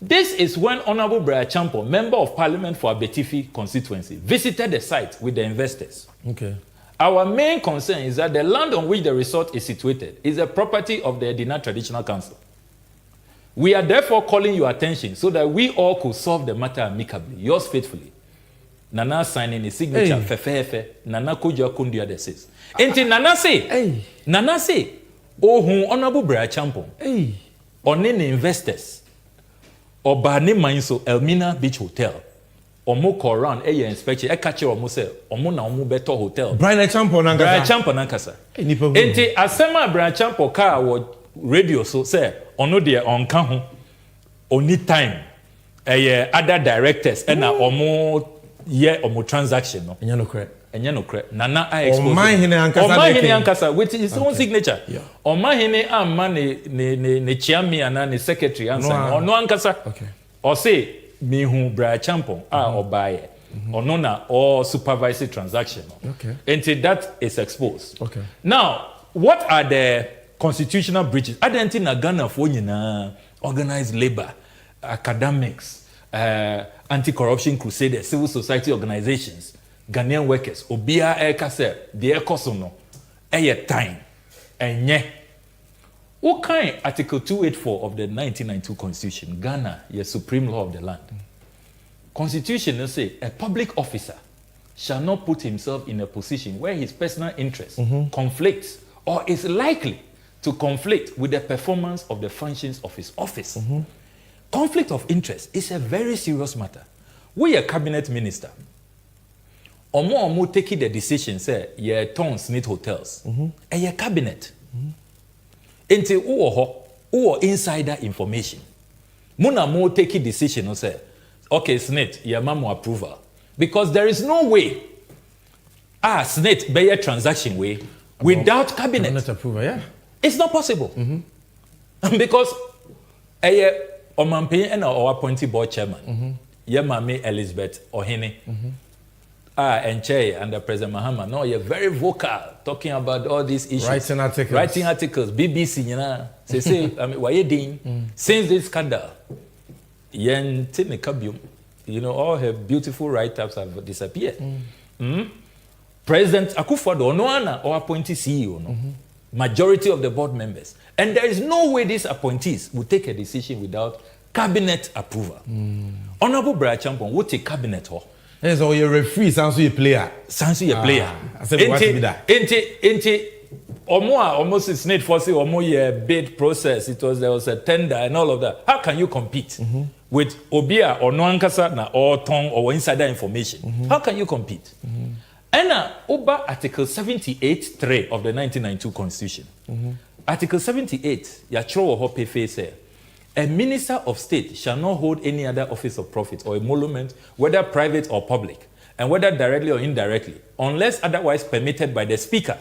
Speaker 7: This is when Honorable Brian Champon, Member of Parliament for Abetifi constituency, visited the site with the investors.
Speaker 1: Okay.
Speaker 7: Our main concern is that the land on which the resort is situated is a property of the Edina Traditional Council. We are therefore calling your attention so that we all could solve the matter amicably. Yours faithfully. Nana signing his signature. Fefefe. Nana Kojo Kundia the 6th. Enti Nana say. Nana say. Oh, Honorable Brian Champon. On any investors. Or Barney Mainso Elmina Beach Hotel. Omo call around inspection. Catch your omo say. Omo na omo better hotel.
Speaker 1: Brian Champon nankasa.
Speaker 7: Brian Champon nankasa. Enti asema Brian Champon car wo radio so say. Ono de onka ho oni time other directors and omo ye omo transaction no
Speaker 1: enye no cre
Speaker 7: nana I expose
Speaker 1: Oman hene
Speaker 7: ankasa with his own signature Oman hene amma ne chairman ana ne secretary answer ono ankasa o say me hu Brian Champon obaye ono na all supervisory transaction until that is exposed. Now what are the constitutional breaches? Identity na Ghana for nyina organized labor, academics, anti-corruption crusaders, civil society organizations, Ghanaian workers. Obia ekase the ekosono time enye. What kind Article 284 of the 1992 Constitution? Ghana, your supreme law of the land. Constitution say a public officer shall not put himself in a position where his personal interest conflicts or is likely to conflict with the performance of the functions of his office. Conflict of interest is a very serious matter. We a cabinet minister. Omo taking the decision say ye tons need hotels. And ye cabinet. Enti uwo insider information. Muna mo taking decision say okay SNIT ye mamu approval because there is no way SNIT be a transaction way without cabinet.
Speaker 1: Cabinet approval,
Speaker 7: It's not possible. Because Omanpe and our appointed board chairman, Yamame Elizabeth Ohene, and Che and the President Mahama, no, you're very vocal talking about all these issues.
Speaker 1: Writing articles,
Speaker 7: BBC, you know, say, I mean, why you doing? Since this scandal, you know, all her beautiful write-ups have disappeared. President Akufo-Addo, no or appointed CEO, no. Majority of the board members. And there is no way these appointees will take a decision without cabinet approval. Honorable Brian Champon will take cabinet.
Speaker 1: Yes, or you're a referee, sounds like a player.
Speaker 7: Sounds like a player.
Speaker 1: I said, what be that?
Speaker 7: Almost it's need for say a bid process. There was a tender and all of that. How can you compete with Obia or Noankasa na or tongue or insider information? How can you compete? And over Article 78(3) of the 1992 Constitution. Article 78, Yachro Hope face a minister of state shall not hold any other office of profit or emolument, whether private or public, and whether directly or indirectly, unless otherwise permitted by the Speaker,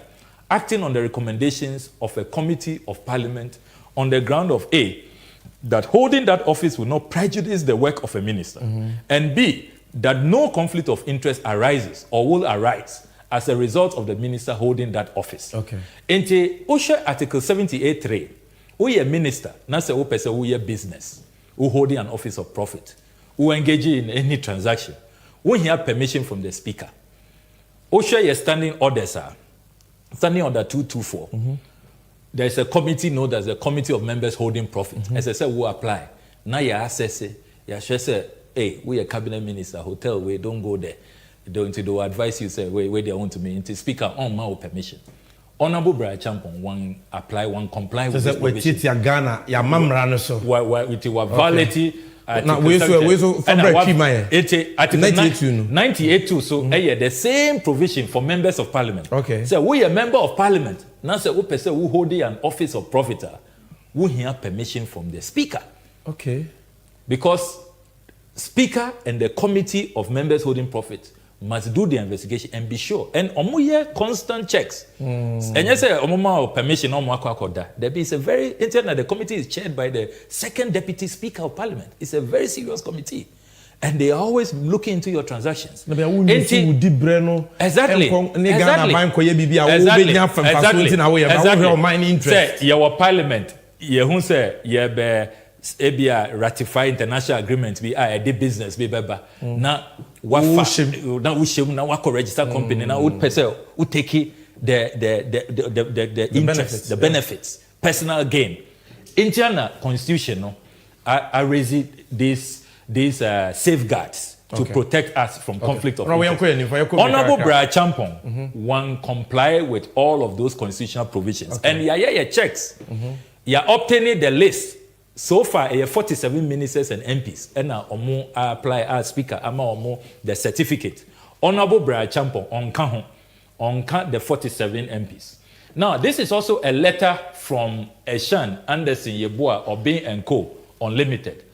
Speaker 7: acting on the recommendations of a committee of Parliament on the ground of A, that holding that office will not prejudice the work of a minister, and B, that no conflict of interest arises or will arise as a result of the minister holding that office.
Speaker 1: Okay.
Speaker 7: Into OSHA Article 78.3, we a minister, not say we a business, who holding an office of profit, who engage in any transaction, we have permission from the Speaker. OSHA is standing orders are standing order 224. There's a committee known as the Committee of Members Holding Profit. As I said, we apply. Now you assess it. You say, hey, we a cabinet minister, hotel, we don't go there. They advise you, say, where they want to meet. The Speaker on my permission. Honorable Brian Champon, one apply, one comply with this provision.
Speaker 1: So Ghana, ya mamra so.
Speaker 7: With your validity.
Speaker 1: Now we so from Article
Speaker 7: 98 so the same provision for members of Parliament.
Speaker 1: Okay.
Speaker 7: So we a member of Parliament. Now say who hold an office of profiter, who have permission from the Speaker.
Speaker 1: Okay.
Speaker 7: Because Speaker and the Committee of Members Holding Profit must do the investigation and be sure. And omuye constant checks. And you say omuma permission there is a very the committee is chaired by the second deputy Speaker of Parliament. It's a very serious committee. And they are always looking into your transactions. Exactly. Say your Parliament, you say Ebia ratify international agreement be a business be beba na wako register company na would take the interest, the benefits, personal gain. Indiana constitution no I raise these safeguards to protect us from conflict of interest. Honorable Brian Champon one comply with all of those constitutional provisions and checks you're obtaining the list. So far, 47 ministers and MPs, and now Omo apply as Speaker, ama Omo the certificate. Honorable Brian Champon on the 47 MPs. Now, this is also a letter from Eshan Anderson Yeboah Obin and Co. Unlimited.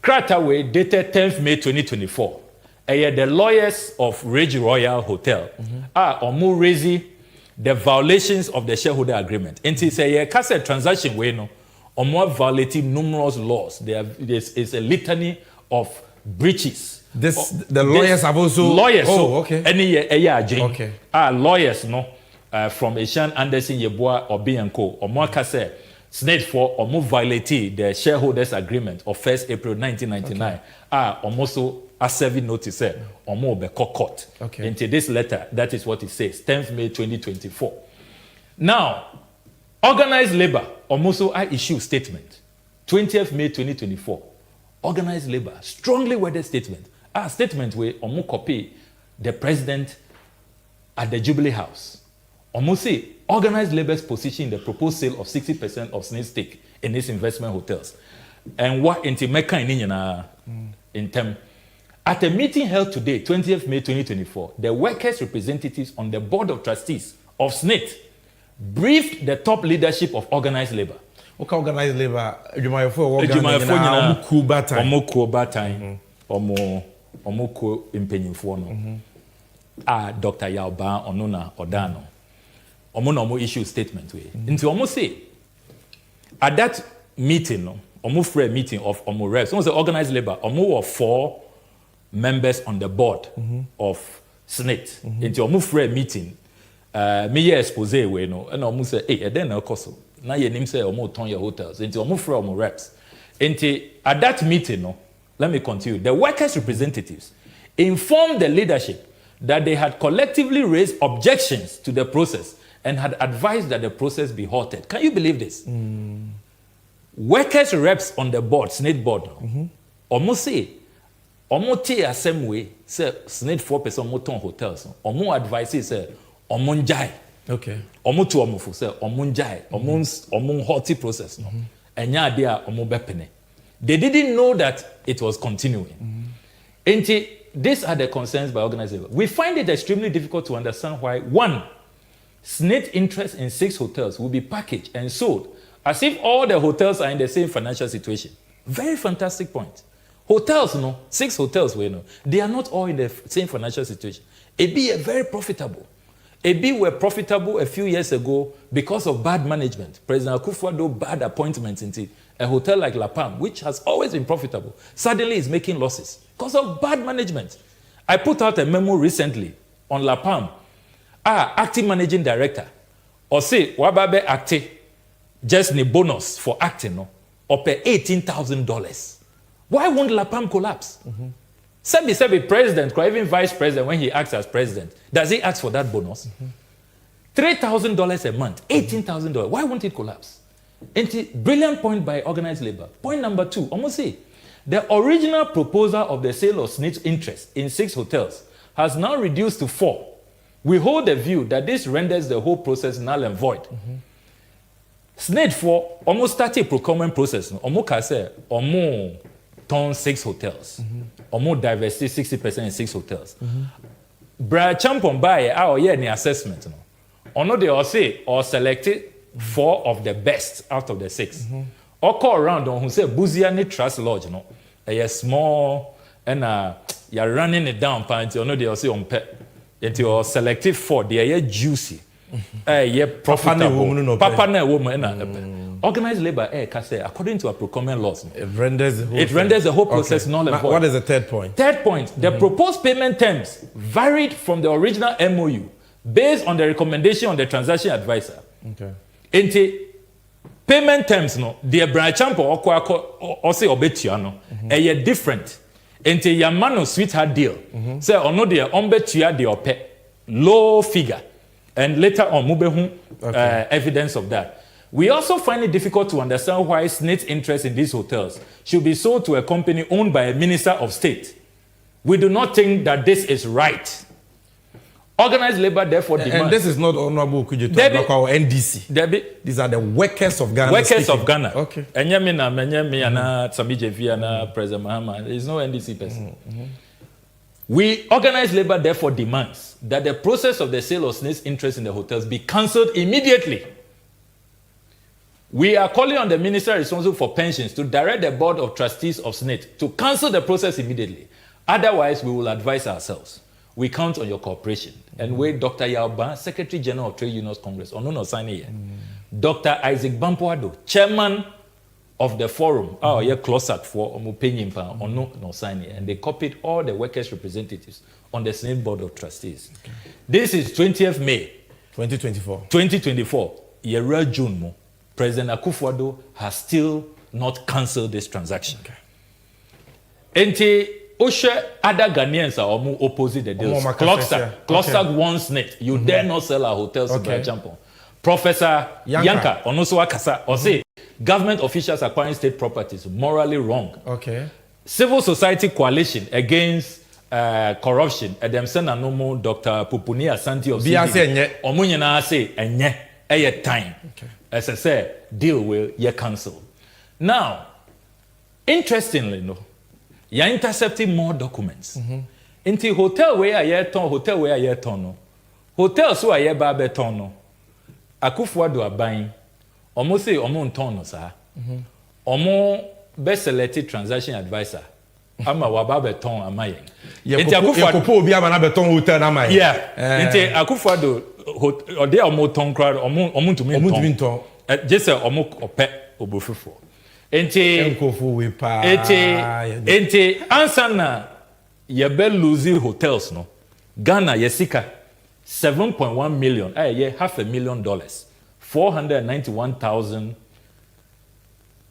Speaker 7: Krataway dated 10th May 2024. The lawyers of Ridge Royal Hotel are Omo raising the violations of the shareholder agreement. And it's a cassette transaction way no. Or more violating numerous laws. There is a litany of breaches.
Speaker 1: The lawyers have also
Speaker 7: lawyers.
Speaker 1: Okay.
Speaker 7: Okay. Lawyers no from Eshan Anderson Yeboah Obi and Co. Or more kase snake for or more violating the shareholders agreement of 1st April 1999. Also a serving notice or more be court.
Speaker 1: Okay.
Speaker 7: Into this letter, that is what it says. 10th May 2024. Now. Organized labor, almost I issue statement. 20th May 2024. Organized labor, strongly worded statement. Statement where Omo copy the president at the Jubilee House. Omo say organized labor's position in the proposed sale of 60% of SNIT stake in its investment hotels. And what into Mecca in term. At a meeting held today, 20th May 2024, the workers' representatives on the board of trustees of SNIT briefed the top leadership of organized labor.
Speaker 1: Okay, organized labor. Omo
Speaker 7: impenyimfo no. Dr. Yalba Onona Odano. Omo issue statement we. Nti omo say at that meeting no, omo free meeting of omo reps. Omo say organized labor. Omo were 4 members on the board of SNIT. Nti omo free meeting. Me expose we no and omo say then na koso na ye nim say omo ton your hotels nti omo free omo reps nti at that meeting no let me continue the workers representatives informed the leadership that they had collectively raised objections to the process and had advised that the process be halted. Can you believe this? Workers reps on the board SNIT board omo say omo te asem way say SNIT 4% omo ton hotels omo advise say Omunjai.
Speaker 1: Okay.
Speaker 7: Omutu omufu say omunjai. Omun halty process no. Enya dia omubepene. They didn't know that it was continuing. These are the concerns by organizers. We find it extremely difficult to understand why one SNIT interest in 6 hotels will be packaged and sold as if all the hotels are in the same financial situation. Very fantastic point. Hotels, no, 6 hotels, they are not all in the same financial situation. Ebi are very profitable. Ebi were profitable a few years ago because of bad management. President Akufo-Addo bad appointments into a hotel like La Palm, which has always been profitable, suddenly is making losses because of bad management. I put out a memo recently on La Palm. Acting managing director, or say wababe acting, just ni bonus for acting, no, or pay $18,000. Why won't La Palm collapse? Sebi president, or even vice president, when he acts as president, does he ask for that bonus? $3,000 a month, $18,000. Why won't it collapse? Brilliant point by organized labor. Point number 2, almost say, the original proposal of the sale of SNIT's interest in 6 hotels has now reduced to 4. We hold the view that this renders the whole process null and void. SNIT for almost started procurement process. Almost can say almost turn 6 hotels. Almost divested 60% in 6 hotels. Bra champion buy our year in the assessment. No, they all say or selected 4 of the best out of the 6. Or call around on who say Buziani Trust Lodge. No, a small and you're running it down. Panty. They all say on pet. You're selected 4. They are juicy. Profitable. Papa na woman. Organized labor, according to our procurement laws,
Speaker 1: it renders
Speaker 7: the whole process null and void.
Speaker 1: What is the third point?
Speaker 7: Third point, the proposed payment terms varied from the original MOU based on the recommendation of the transaction advisor. Okay. Payment terms, no, the Brachampo or say Obetiano, a different. Ente Yamano sweetheart deal. Say, or no, the Ombetia de Ope, low figure. And later on, Mubehu evidence of that. We also find it difficult to understand why SNIT's interest in these hotels should be sold to a company owned by a minister of state. We do not think that this is right. Organized labor, therefore, demands.
Speaker 1: And this is not Honorable Kujeto or NDC. These are the workers of Ghana.
Speaker 7: Workers of Ghana.
Speaker 1: Okay.
Speaker 7: President Mahama. There is no NDC person. We, organized labor, therefore, demands that the process of the sale of SNIT's interest in the hotels be cancelled immediately. We are calling on the minister responsible for pensions to direct the board of trustees of SNIT to cancel the process immediately. Otherwise, we will advise ourselves. We count on your cooperation. And wait, Dr. Yauba, Secretary General of Trade Unions Congress, or no sign here. Dr. Isaac Bampoado, Chairman of the forum, closer for opinion, or no sign here. And they copied all the workers' representatives on the SNIT board of trustees. Okay. This is 20th May 2024. 2024. Year June mo. President Akufo-Addo has still not cancelled this transaction. Enti Oshe other Ghanaians are almost opposite the deals. Clockstack wants net. You dare not sell our hotels in Brachampon. Professor Yanka Onoso Akasa or say government officials acquiring state properties morally wrong. Civil society coalition against corruption. Adam Senanomo Dr. Pupuni Asante of CDB. Omunyana say enye eye time. As I said, deal will ye cancel. Now, interestingly, no, you're intercepting more documents. Into hotel where I hear ton, hotel where I hear ton, no. Hotel so I hear babe ton, no. Akufo-Addo are buying. Almost say omo ton no sir. Omo best selected transaction advisor. Ama wababe ton amaye. Into
Speaker 1: Akufo-Addo obi ama na beton hotel na amaye.
Speaker 7: Yeah. Into Akufo-Addo or they are more ton crowd omo to me ton. Just say omo ope obofufo. Ente answer na yebe losing hotels no. Ghana yesika 7.1 million. $500,000.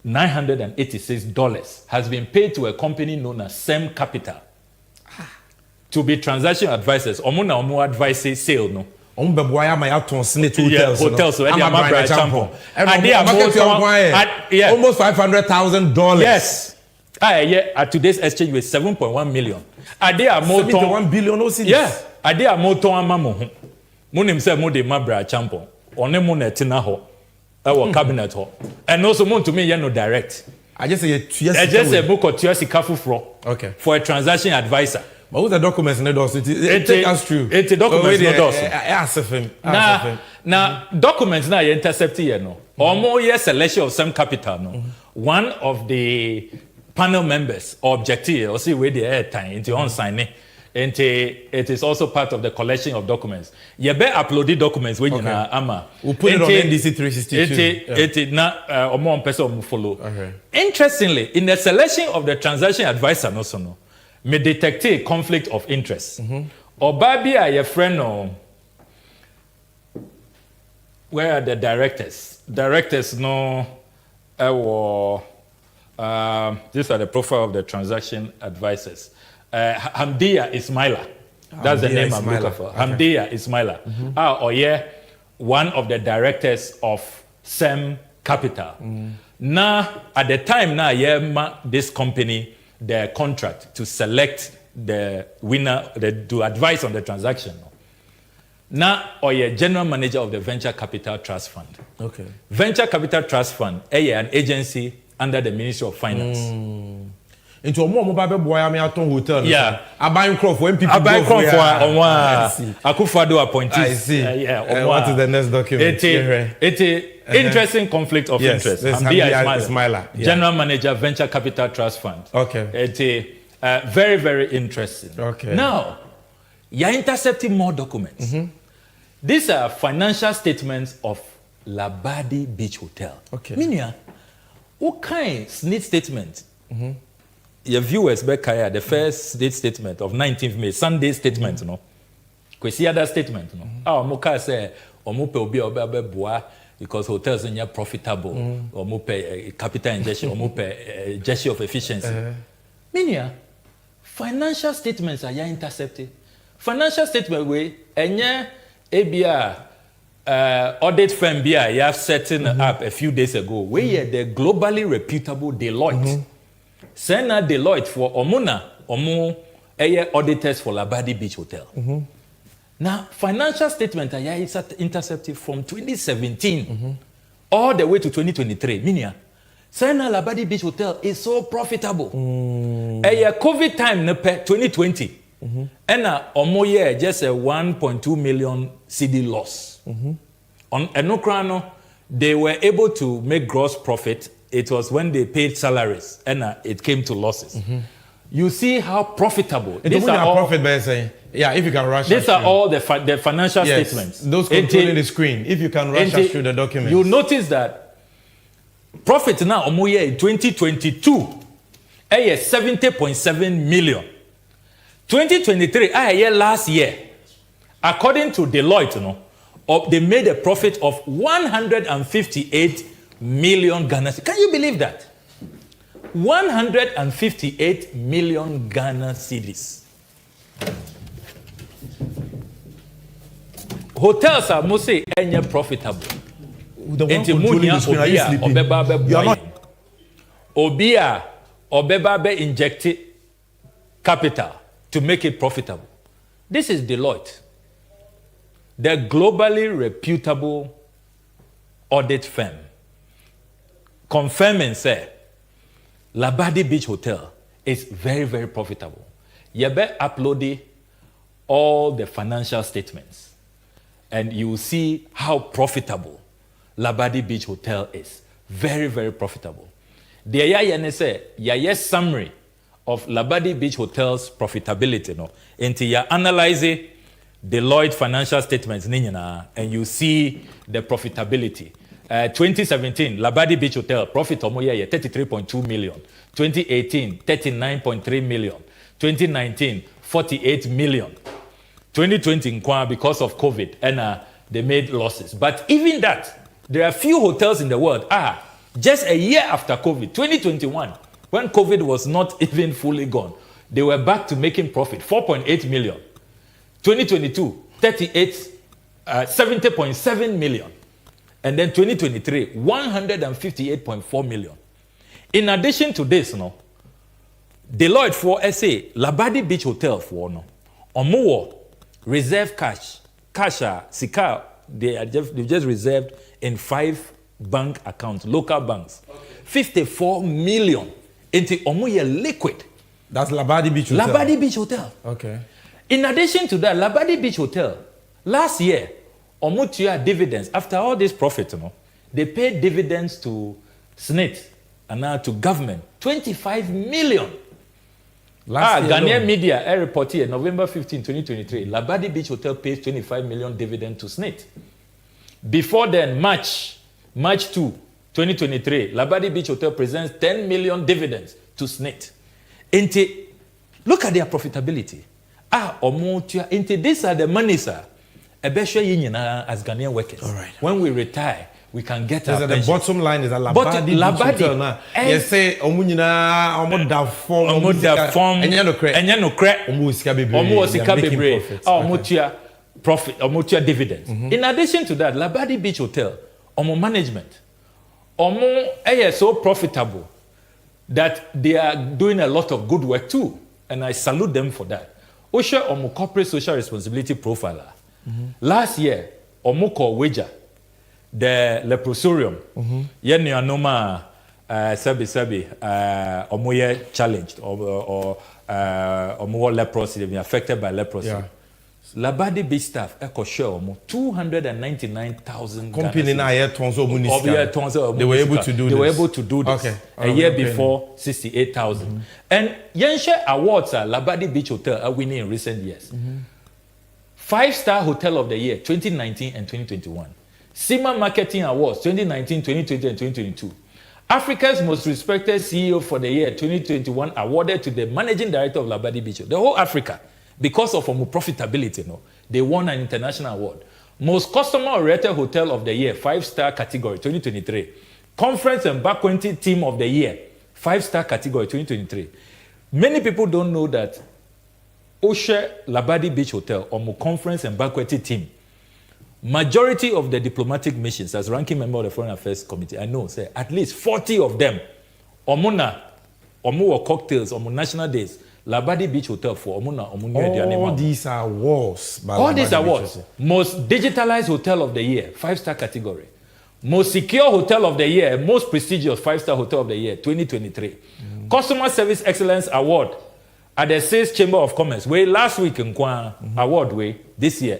Speaker 7: $491,986 has been paid to a company known as Sem Capital to be transaction advisors. Omo na omo advise sale no.
Speaker 1: Almost $500,000.
Speaker 7: Yes. At today's exchange with 7.1 million. Are they are more
Speaker 1: 1 billion?
Speaker 7: Yeah. Are they are more to amamu? Munim say mo de mabra champion. One mo netina ho. Our cabinet ho. And also mo to me you no direct.
Speaker 1: I just say
Speaker 7: a book or tuasi kafu fro.
Speaker 1: Okay.
Speaker 7: For a transaction advisor.
Speaker 1: But with the documents in the doors, take us through.
Speaker 7: It's documents in the doors.
Speaker 1: Now,
Speaker 7: documents now intercept here no. Or more yes selection of some capital no. One of the panel members objective or see where the air time into on signing. And it is also part of the collection of documents. You better upload the documents when you know ama.
Speaker 1: We'll put it on NDC 362.
Speaker 7: It not or more person follow. Okay. Interestingly, in the selection of the transaction advisor, no, may detect a conflict of interest. Or baby, your friend or where are the directors? Directors no. These are the profile of the transaction advisors. Hamdia Ismaila. That's the name I'm looking for. Okay. Hamdia Ismaila. One of the directors of SEM Capital. Now, at the time, this company the contract to select the winner, to advise on the transaction. Now, general manager of the Venture Capital Trust Fund.
Speaker 1: Okay.
Speaker 7: Venture Capital Trust Fund, an agency under the Ministry of Finance.
Speaker 1: Into a more mobile boy, I'm at hotel.
Speaker 7: Yeah.
Speaker 1: I buy crop when people
Speaker 7: I buy crop for one. Akufo-Addo appointees.
Speaker 1: I see. What is the next document?
Speaker 7: It's interesting conflict of interest.
Speaker 1: Hamdia Ismaila.
Speaker 7: General Manager, Venture Capital Trust Fund.
Speaker 1: Okay.
Speaker 7: It's very, very interesting.
Speaker 1: Okay.
Speaker 7: Now, you're intercepting more documents. These are financial statements of Labadi Beach Hotel.
Speaker 1: Okay.
Speaker 7: Meaning, what kind of SNIT statement? Your viewers back here, the first SNIT statement of 19th May, Sunday statement, no? Kwesi other statement, no? Moka say, Omupe obi boa because hotels are profitable, Omupe capital injection, Omupe gesture of efficiency. Meaning, financial statements are intercepted. Financial statement way, ABR audit firm BI you have setting up a few days ago. We are the globally reputable Deloitte. Send out Deloitte for Omu auditors for Labadi Beach Hotel. Now, financial statements are intercepted from 2017 all the way to 2023. Meaning, send out Labadi Beach Hotel is so profitable. COVID time 2020. And omo just a 1.2 million CD loss. On Enokrano, they were able to make gross profit. It was when they paid salaries, and it came to losses. You see how profitable.
Speaker 1: These are all profit by saying, yeah. If you can rush.
Speaker 7: These are all the financial statements.
Speaker 1: Those controlling the screen. If you can rush us through the documents,
Speaker 7: you notice that profit now omo in 2022, 70.7 million. 2023, last year, according to Deloitte, they made a profit of 158 million Ghana. Can you believe that? 158 million Ghana cedis. Hotels are mostly profitable. Obia Obeba injected capital to make it profitable. This is Deloitte, the globally reputable audit firm, confirming say Labadi Beach Hotel is very, very profitable. You better upload all the financial statements and you will see how profitable Labadi Beach Hotel is. Very, very profitable. The yaya summary of Labadi Beach Hotel's profitability, until you analyze Deloitte financial statements, and you see the profitability. 2017, Labadi Beach Hotel profit 33.2 million. 2018, 39.3 million. 2019, 48 million. 2020, because of COVID, and they made losses. But even that, there are few hotels in the world. Just a year after COVID, 2021, when COVID was not even fully gone, they were back to making profit, 4.8 million. 2022, 70.7 million. And then 2023, 158.4 million. In addition to this, Deloitte for SA, Labadi Beach Hotel for Omo reserve cash, Sika, they've just reserved in 5 bank accounts, local banks, 54 million into Omoye liquid.
Speaker 1: That's Labadi Beach Hotel.
Speaker 7: Labadi Beach Hotel.
Speaker 1: Okay.
Speaker 7: In addition to that, Labadi Beach Hotel, last year, Omutia dividends, after all this profit, they paid dividends to SNIT, and now to government 25 million.
Speaker 1: Last
Speaker 7: Ghanaian media air report here November 15, 2023. Labadi Beach Hotel pays 25 million dividend to SNIT. Before then, March 2, 2023, Labadi Beach Hotel presents 10 million dividends to SNIT. Look at their profitability. These are the money, sir. As Ghanaian workers.
Speaker 1: All right.
Speaker 7: When we retire, we can get our
Speaker 1: the bottom line is that Labadi Beach Hotel now. Yes, say omunyina omoda form
Speaker 7: enye no cre omo sika bebre omotua dividends. In addition to that, Labadi Beach Hotel omo management so profitable that they are doing a lot of good work too, and I salute them for that. Osha omo corporate social responsibility profiler. Last year omo ko wager the leprosarium yenu anoma sabi omoye challenged or omo leprosy, they've been affected by leprosy. Yeah. Labadi Beach staff echo share 299,000
Speaker 1: company na here tonso municipal. They were able to do this.
Speaker 7: Okay. A year before 68,000. And Yenshe awards are Labadi Beach Hotel are winning in recent years. 5-star Hotel of the Year 2019 and 2021. SIMA Marketing Awards 2019, 2020, and 2022. Africa's Most Respected CEO for the Year 2021 awarded to the Managing Director of Labadi Beach. The whole Africa, because of profitability, they won an international award. Most Customer-Oriented Hotel of the Year, 5-star category 2023. Conference and Banqueting Team of the Year, 5-star category 2023. Many people don't know that Osha Labadi Beach Hotel, conference and banqueting team, majority of the diplomatic missions, as ranking member of the Foreign Affairs Committee, I know, say at least 40 of them, omo cocktails, national days, Labadi Beach Hotel for
Speaker 1: all these awards.
Speaker 7: All these awards. Most digitalized hotel of the year, 5-star category. Most secure hotel of the year, most prestigious 5-star hotel of the year, 2023. Customer Service Excellence Award at the 6th Chamber of Commerce. Where last week in Kwan award way this year.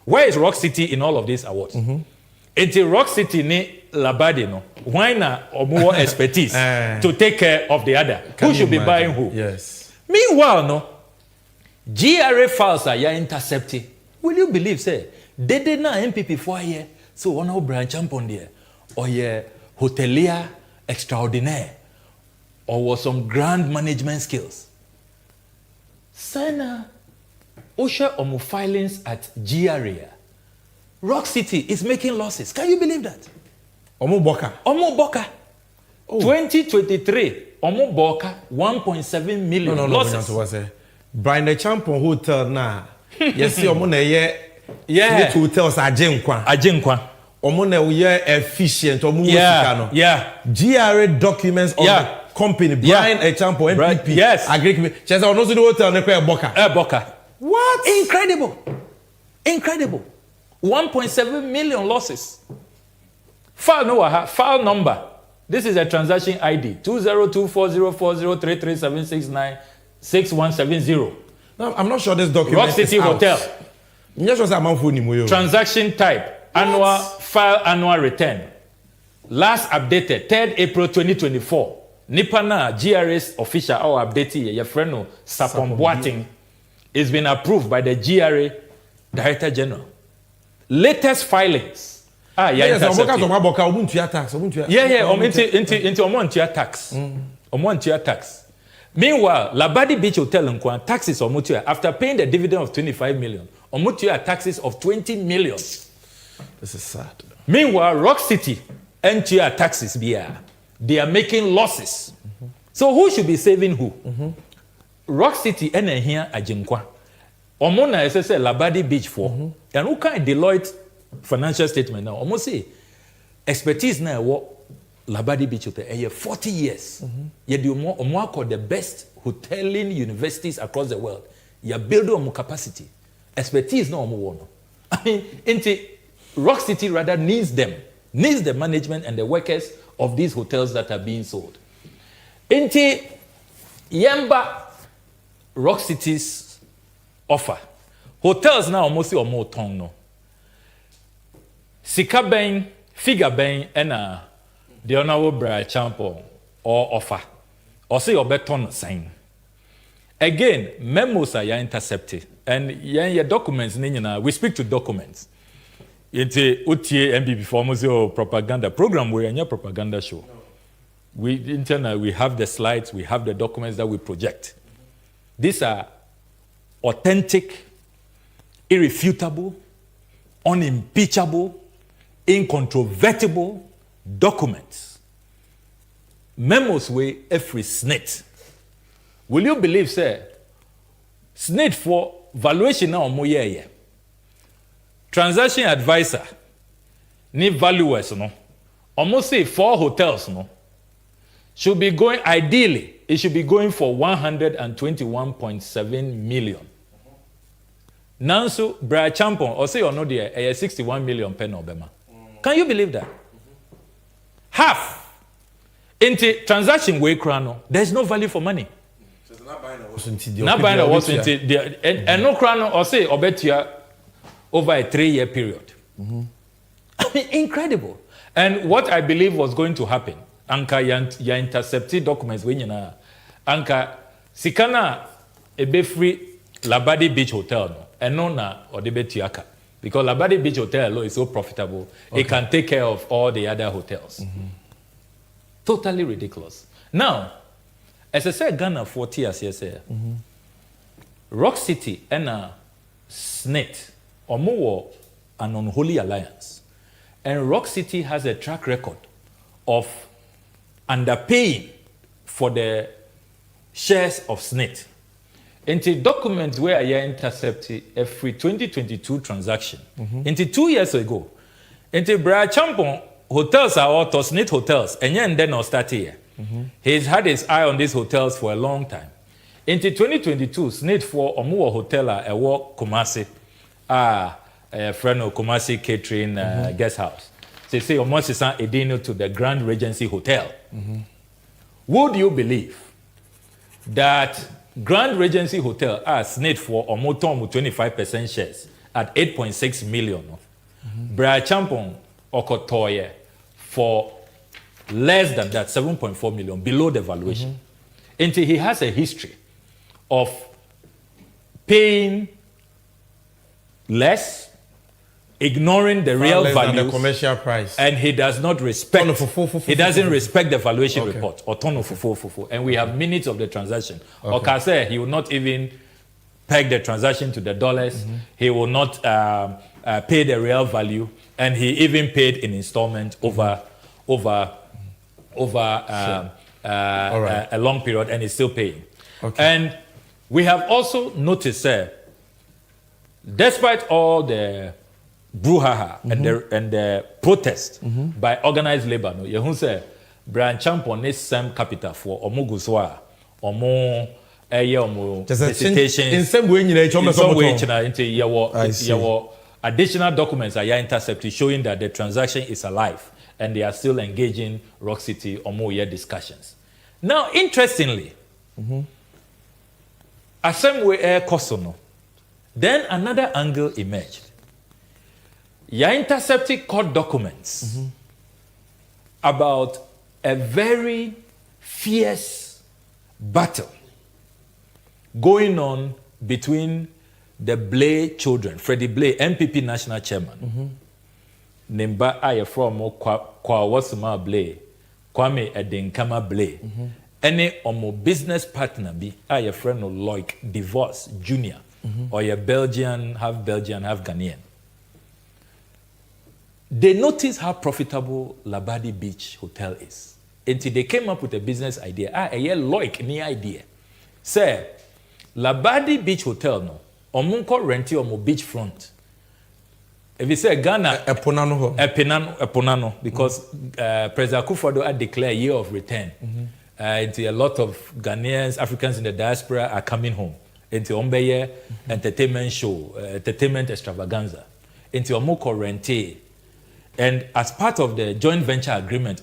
Speaker 7: Where is Rock City in all of these awards? Rock City ni Labadi no. Why na more expertise to take care of the other? Who should be buying who?
Speaker 1: Yes.
Speaker 7: Meanwhile, GRA files are intercepted. Will you believe, say, they did not MPP for a year, so one of branch on there, or hotelier extraordinaire, or was some grand management skills. Sana Osha Omo filings at GRA. Rock City is making losses. Can you believe that?
Speaker 1: Omo Boka.
Speaker 7: 2023, Omo Boka, 1.7 million losses.
Speaker 1: No. Brian the Champion Hotel na. Yes, Omo na ye hotels Ajenkwa. Omo na ye efficient. Omo no.
Speaker 7: Yeah.
Speaker 1: GRA documents of the company. Brian a Champion MPP.
Speaker 7: Yes.
Speaker 1: Agree. Chesa ono the hotel na Boka.
Speaker 7: Boka.
Speaker 1: What?
Speaker 7: Incredible. 1.7 million losses. File number. This is a transaction ID 20240403376961770.
Speaker 1: No, I'm not sure this document
Speaker 7: Rock City
Speaker 1: is out.
Speaker 7: Hotel.
Speaker 1: Transaction
Speaker 7: type annual return. Last updated 3rd April 2024. Nipana GRA's official update your friend Sapon Boating. It's been approved by the GRA Director General. Latest filings. Tax. Meanwhile, Labadi Beach Hotel in Kwan taxes omutua after paying the dividend of 25 million. Omutua taxes of 20 million.
Speaker 1: This is sad.
Speaker 7: Meanwhile, Rock City NTA taxes they are making losses. So who should be saving who? Rock City and here Ajinkwa. Omona SSL Labadi Beach for. And who can Deloitte financial statement now? Almost say expertise now what Labadi Beach Hotel 40 years. You do more called the best hoteling universities across the world. You build on capacity. Expertise no more. I mean, Rock City rather needs the management and the workers of these hotels that are being sold. Yamba Rock City's offer. Hotels now almost or more tongue no. Sika ben, figure ben, and the honorable Brian Champon or offer or say or beton sign. Again, memos are intercepted and your documents we speak to documents. It's a UTA MB before propaganda program where your propaganda show. We internal we have the slides, we have the documents that we project. These are authentic, irrefutable, unimpeachable, incontrovertible documents. Memos way every snit. Will you believe, sir? Snit for valuation now more year. Transaction advisor, ni valuers no. Almost say 4 hotels no. Should be going ideally, it should be going for 121.7 million. Nanso Bra Champon or say or no there 61 million pen obema. Can you believe that? Half into transaction way crano, there's no value for money. So not buying a was into the and no crano or say obetia over a 3-year period. I mean, incredible. And what I believe was going to happen, Anka ya intercepted documents when you know, Anka Sikana ebe free Labadi Beach Hotel no, and no na or the Betiaka. Because Labadi Beach Hotel is so profitable, it can take care of all the other hotels. Totally ridiculous. Now, as I said, Ghana 40 years, yes, Rock City and SNET, or more an unholy alliance. And Rock City has a track record of underpaying for the shares of SNET. Into documents where I intercepted every 2022 transaction. Into 2 years ago, into Brian Champon hotels are all SNET hotels, and then I'll start here. He's had his eye on these hotels for a long time. Into 2022, SNET for Omuwa Hotel a walk Kumasi, a friend of Kumasi catering guest house. They say almost is a dinner to the Grand Regency Hotel. Would you believe that Grand Regency Hotel has SNET for almost 25% shares at 8.6 million? Brian Champon Okotoye for less than that, 7.4 million, below the valuation. Until he has a history of paying less, ignoring the real value,
Speaker 1: the commercial price,
Speaker 7: and he does not respect. He doesn't respect the valuation report or ton of fufu. And we have minutes of the transaction. Okase, he will not even peg the transaction to the dollars. He will not pay the real value, and he even paid in installment over a long period, and he's still paying. And we have also noticed, despite all the brouhaha and the protest by organized labor, you know, say Brian Champon is some capital for Omuguswa, Omo hesitation.
Speaker 1: In some way,
Speaker 7: into your additional documents are intercepted showing that the transaction is alive and they are still engaging Rock City Omo discussions. Now, interestingly, Assembly Air Kosono, then another angle emerged. You intercepted court documents about a very fierce battle going on between the Blay children, Freddie Blay, MPP national chairman, Nimba Aye from Kwawasuma Blay, Kwame Edinkama Blay, any omo business partner be Aye friend of Loic Divorce Junior, or your Belgian, half Ghanaian. They noticed how profitable Labadi Beach Hotel is. Until they came up with a business idea. Loic ni idea. Say, Labadi Beach Hotel no, omunko renti omo beachfront. If you say Ghana, Eponano, because President Akufo-Addo had declared year of return. Into a lot of Ghanaians, Africans in the diaspora are coming home. Into Ombeye entertainment show, entertainment extravaganza. Into Omuko renti. And as part of the joint venture agreement,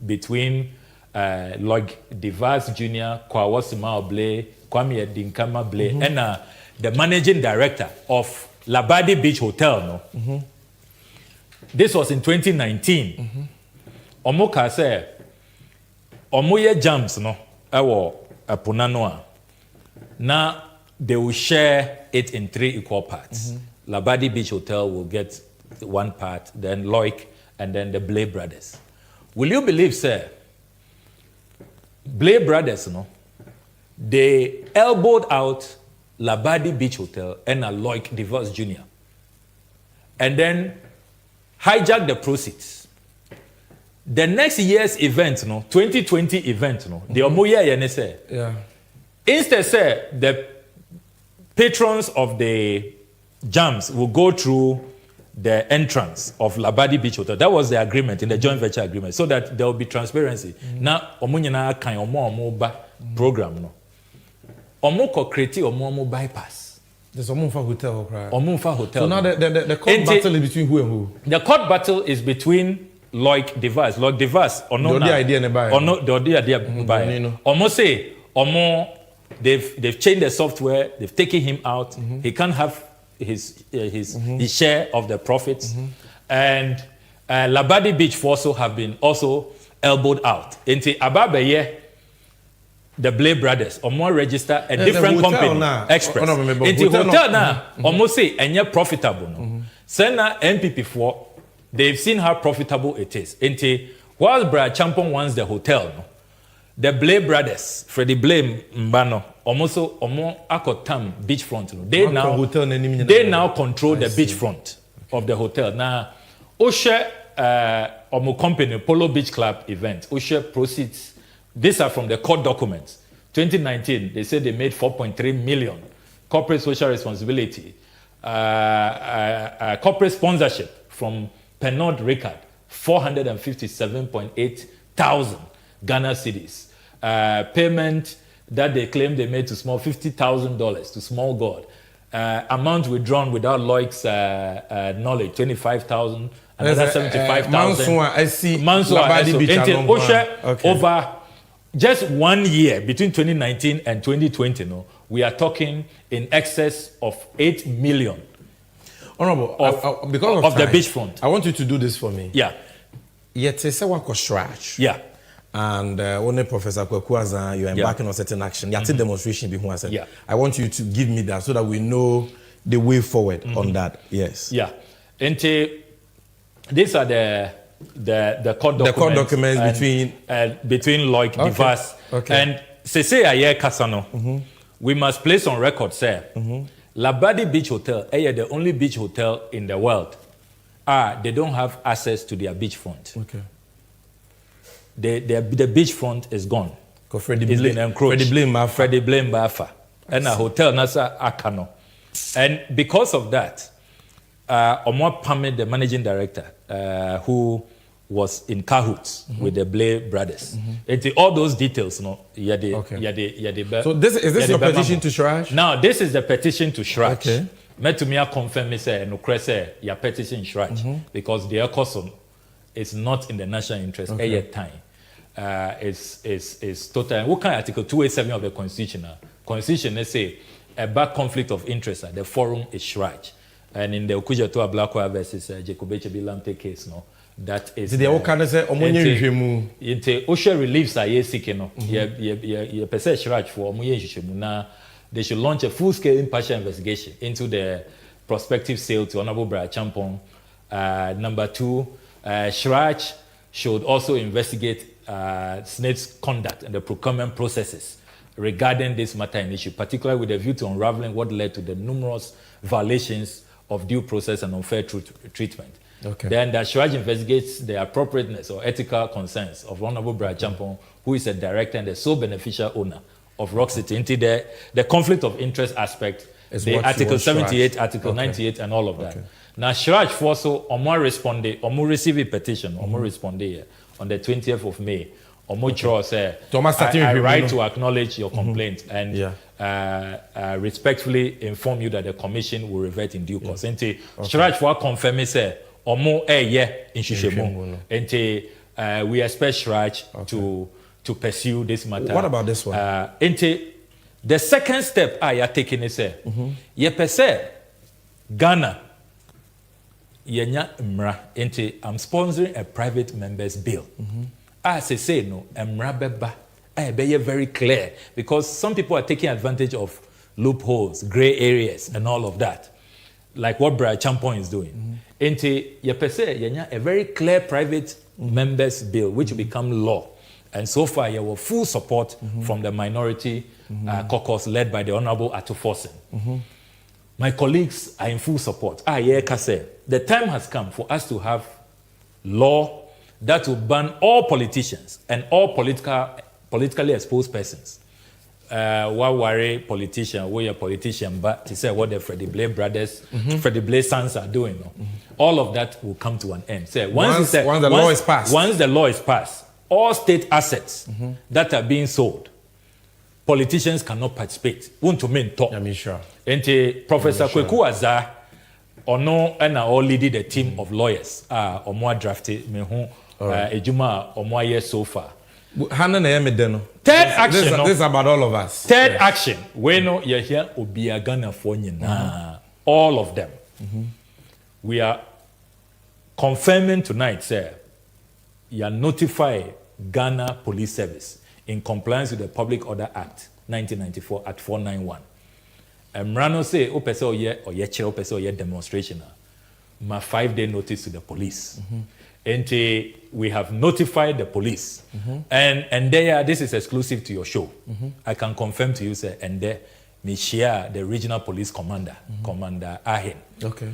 Speaker 7: between Loic Divorce Junior, Kwawasima Blay, Kwame Edinkama Blay, and the managing director of Labadi Beach Hotel. This was in 2019. Omo ka say omo ye jams no ewo apona no a na they will share it in 3 equal parts. Labadi Beach Hotel will get 1 part, then Loic, and then the Blay brothers. Will you believe, sir? Blay brothers, they elbowed out Labadi Beach Hotel and a Loic Divorce Jr. and then hijacked the proceeds. The next year's event, 2020 event, the Omoya Yenese.
Speaker 1: Yeah.
Speaker 7: Instead, say the patrons of the jams will go through the entrance of Labadi Beach Hotel. That was the agreement in the joint venture agreement, so that there will be transparency. Now, omunyana kan omo ba program no. Omo ko create omo bypass.
Speaker 1: There's Omunfa Hotel, right?
Speaker 7: Omunfa Hotel.
Speaker 1: So now the court battle is between who and who?
Speaker 7: The court battle is between Loic Device or no.
Speaker 1: The idea never.
Speaker 7: Or no, the idea by. Omo say omo. They've changed the software. They've taken him out. He can't have his share of the profits. And Labadi Beach also have been elbowed out. Into Ababeye, the Blay brothers, more register a different company, Express. Into hotel now, almost say and profitable. Sena MPP4, they've seen how profitable it is. Into while Brad Champon wants the hotel. The Blay brothers, Freddie Blay Mbano, almost Akotam beachfront. They now control the beachfront of the hotel. Now, Osha Omo company Polo Beach Club event. Osha proceeds. These are from the court documents. 2019, they said they made 4.3 million. Corporate social responsibility, corporate sponsorship from Pernod Ricard, 457.8 thousand Ghana cedis. Payment that they claim they made to small $50,000 to Small God. Amount withdrawn without Loic's knowledge, 25,000, another 75,000. Over just 1 year between 2019 and 2020, we are talking in excess of 8 million.
Speaker 1: Honorable, because of
Speaker 7: the beachfront.
Speaker 1: I want you to do this for me.
Speaker 7: Yeah.
Speaker 1: Yet say wako Shraj.
Speaker 7: Yeah.
Speaker 1: And only Professor Kwekwaza, you're embarking on certain action. Yet demonstration behind us.
Speaker 7: Yeah.
Speaker 1: I want you to give me that so that we know the way forward on that. Yes.
Speaker 7: Yeah. And these are the court documents.
Speaker 1: The court documents
Speaker 7: between Loic Divas and Sese Aye Kasano. We must place on record, sir. Labadi Beach Hotel, the only beach hotel in the world. They don't have access to their beachfront.
Speaker 1: Okay.
Speaker 7: The beachfront is gone.
Speaker 1: Freddie Blay Mbafa.
Speaker 7: And a hotel Nasa Akano. And because of that, Omwa Pame, the managing director, who was in cahoots with the Blay brothers. All those details, So is
Speaker 1: this your petition to Shraj?
Speaker 7: Now, this is the petition to Shraj.
Speaker 1: Okay.
Speaker 7: Metumia confirm me say no crese your petition Shraj because the custom is not in the national interest. Time is total. What kind of Article 287 of the Constitution? They say about conflict of interest. The forum is Shraj, and in the Okuja to Ablakwa versus Jacobeche Bilamte case, that is.
Speaker 1: The all kind of say
Speaker 7: Inte OSHA reliefs are seeking. Yeah, per se Shraj for Omoye they should launch a full-scale impartial investigation into the prospective sale to Honorable Brad Champon. Number 2, Shraj should also investigate SNAID's conduct and the procurement processes regarding this matter in issue, particularly with a view to unraveling what led to the numerous violations of due process and unfair treatment. Then that Shraj investigates the appropriateness or ethical concerns of Honorable Brad Champon, who is a director and the sole beneficial owner of Rock City. Into the conflict of interest aspect, the Article 78, Shraj. Article 98, and all of that. Now, Shraj also, Omo receive a petition, Omo responded on the 20th of May. Omo Chro said, I write to acknowledge your complaint and respectfully inform you that the commission will revert in due course. Shraj for confirm say, Omo in Shishemu. We expect Shraj to pursue this matter.
Speaker 1: What about this one?
Speaker 7: The second step I are taking is you per se Ghana yenya mra enti I'm sponsoring a private members bill. As I say no mra beba be very clear because some people are taking advantage of loopholes, gray areas and all of that. Like what Brian Champon is doing. Enti yepese yenya a very clear private members bill which will become law. And so far you have full support from the minority caucus led by the Honorable Atufosin. My colleagues are in full support. The time has come for us to have law that will ban all politicians and all politically exposed persons. What worry politician, we are politician, but to say what the Freddie Blair brothers, Freddie Blair sons are doing. All of that will come to an end. Say once the law is passed. Once the law is passed, all state assets that are being sold, politicians cannot participate. Want to mean talk.
Speaker 1: I'm sure.
Speaker 7: And Professor Kweku Azar, ono and all leading the team of lawyers. Omo drafted me who ejuma omo year so far. Third action.
Speaker 1: This is about all of us.
Speaker 7: Third action. We know you're here. Obiya Ghana for all of them. We are confirming tonight, sir. You are notify Ghana Police Service in compliance with the Public Order Act 1994 at 491. Mrano say, o pese oye demonstration. Ma 5-day notice to the police. And we have notified the police. And there, this is exclusive to your show. I can confirm to you, sir, and there, me share the regional police commander, Commander Ahen.
Speaker 1: Okay.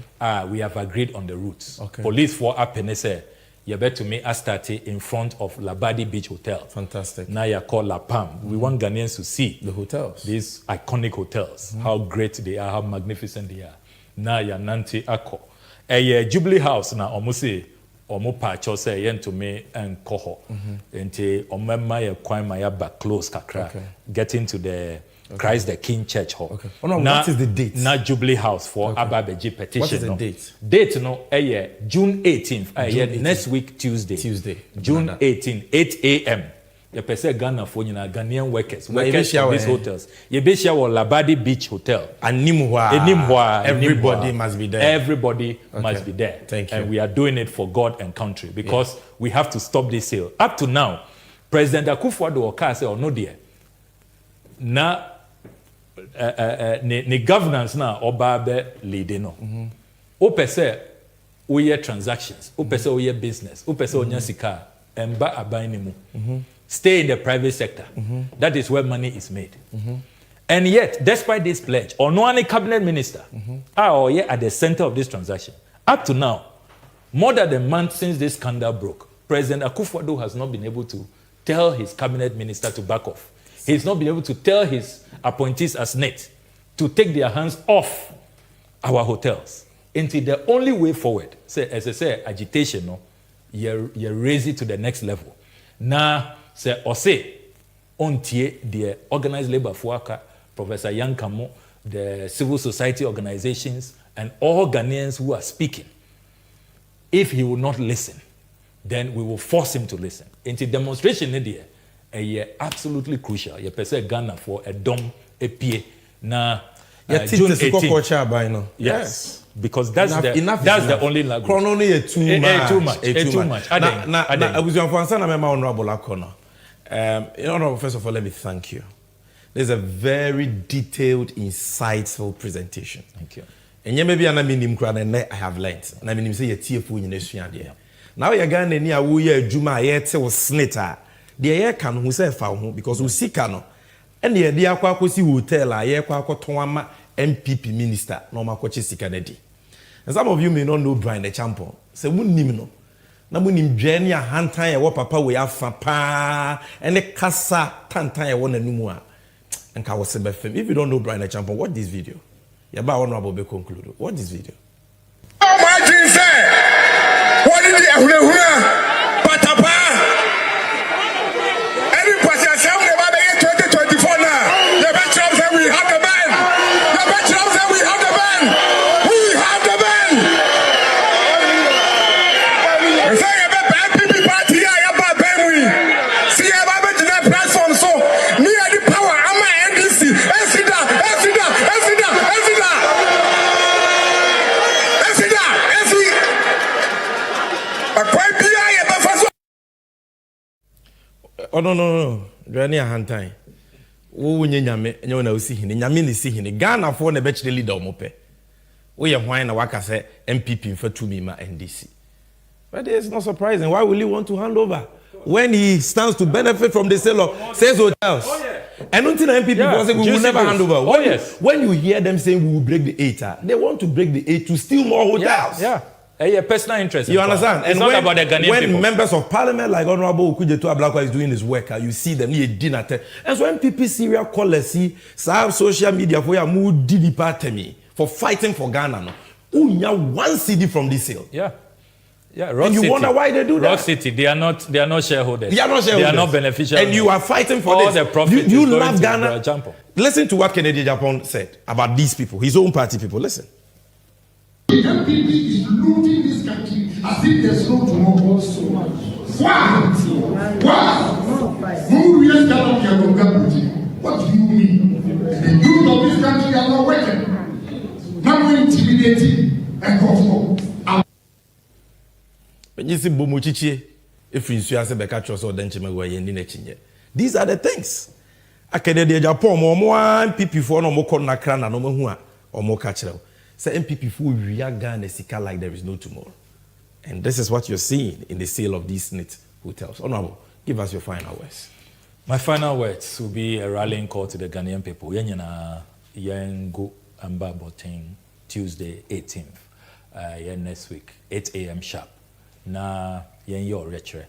Speaker 7: We have agreed on the routes.
Speaker 1: Okay.
Speaker 7: Police for Apenese, you bet to me Astarte in front of Labadi Beach Hotel.
Speaker 1: Fantastic.
Speaker 7: Now you call La Palm. We want Ghanaians to see
Speaker 1: the hotels.
Speaker 7: These iconic hotels, how great they are, how magnificent they are. Now you Nanti Ako. Jubilee House now almost say omo pacho say yen to me and koho. Enti omema ye kwan ma ya back close kakra. Getting to the Christ the King Church Hall.
Speaker 1: Okay. Oh no, what is the date?
Speaker 7: Na Jubilee House for Ababeji petition.
Speaker 1: What is the date?
Speaker 7: Date no June 18th. Next week Tuesday. June 18, 8 a.m. You pese Ghana for Ghanaian workers of these hotels. You be share Labadi Beach Hotel.
Speaker 1: Animwa. Everybody must be there.
Speaker 7: Everybody must be there.
Speaker 1: Thank you.
Speaker 7: And we are doing it for God and country because we have to stop this sale. Up to now, President Akufo-Addo Oka say no dear. Na ni governance na oba be lead no. O pese oye transactions, o pese oye business, o pese onya sika emba aban ni mu. Stay in the private sector. That is where money is made. And yet, despite this pledge, or no any cabinet minister are at the center of this transaction. Up to now, more than a month since this scandal broke, President Akufo-Addo has not been able to tell his cabinet minister to back off. He's not been able to tell his appointees as net to take their hands off our hotels. Until the only way forward, say, as I say, agitation, no, you raise it to the next level. Now, say, or say, ontie the organized labor worker, Professor Yankamo, the civil society organizations, and all Ghanaians who are speaking. If he will not listen, then we will force him to listen. Into demonstration in there, absolutely crucial. You pese Ghana for a dom a pie na June 18th. Yes. Because that's the only language. Too much.
Speaker 1: I was your answer. I'm honorable Akona. First of all, let me thank you. There's a very detailed, insightful presentation.
Speaker 7: Thank you.
Speaker 1: And you maybe I have learned. And I mean, say you're tearful in the now you're going near who you're Juma yet was snitter. The air can who say found because we see cano. And the idea Kwakosi hotel, a year Kwakotoma MPP minister, Norma Kochisi Kennedy. And some of you may not know Brian the Champion. Say, wouldn't know. Namunim Jenny a hand time what papa we have papa and the casa tantan one and more. And Kawasebe. If you don't know Brian the Champion, watch this video. Yaba honorable be conclude. What this video?
Speaker 8: Oh my Jesus! What did you Patapa? Any person say we about 2024 now. The veterans say we have the band. The veterans say we have the band. We have the band. Say about MPP party here about band we. See about the platform so near the power. I'm a NDC. Esida.
Speaker 1: Oh no. Dwani ahantan. Wo nye nyame, enye na osi hini. Nyame ni si hini. Ghana for na bechire leader omope. Wo ye hwan na waka say MPP mfa tumi ma NDC. But it's not surprising. Why will he want to hand over when he stands to benefit from the sale of sales hotels? And until the MPP say we will never hand over. When you hear them saying we will break the 8, they want to break the 8 to steal more hotels.
Speaker 7: Yeah, personal interest.
Speaker 1: You understand?
Speaker 7: It's not about the Ghanaian
Speaker 1: when
Speaker 7: people.
Speaker 1: Members of Parliament like Honorable Okujeto Ablakwa is doing his work, you see them near dinner. And so MPP serial callers see social media for your mood DD for fighting for Ghana. Unya 1 CD from this sale.
Speaker 7: Yeah,
Speaker 1: and you wonder why they do that.
Speaker 7: Rock City, they are not shareholders.
Speaker 1: They are not shareholders.
Speaker 7: They are not beneficiaries.
Speaker 1: And you are fighting for
Speaker 7: all
Speaker 1: this.
Speaker 7: The profit
Speaker 1: you love Ghana.
Speaker 7: Listen
Speaker 1: to what Kennedy Japan said about these people, his own party people. Listen.
Speaker 8: The MPP is looting this country as if there's no tomorrow. Why? What do you mean? The youth of this country are not working. Now we're intimidating and comfortable.
Speaker 1: These are the things. Akede Japan mo MPP for no mo na kra na no hu a omo ka kire. Say MPP for ria Ghana sika like there is no tomorrow. And this is what you're seeing in the sale of these NIT hotels. Honorable, give us your final words.
Speaker 7: My final words will be a rallying call to the Ghanaian people. Yengo Amba Boting Tuesday 18th. Next week, 8 a.m. sharp. Na your retre.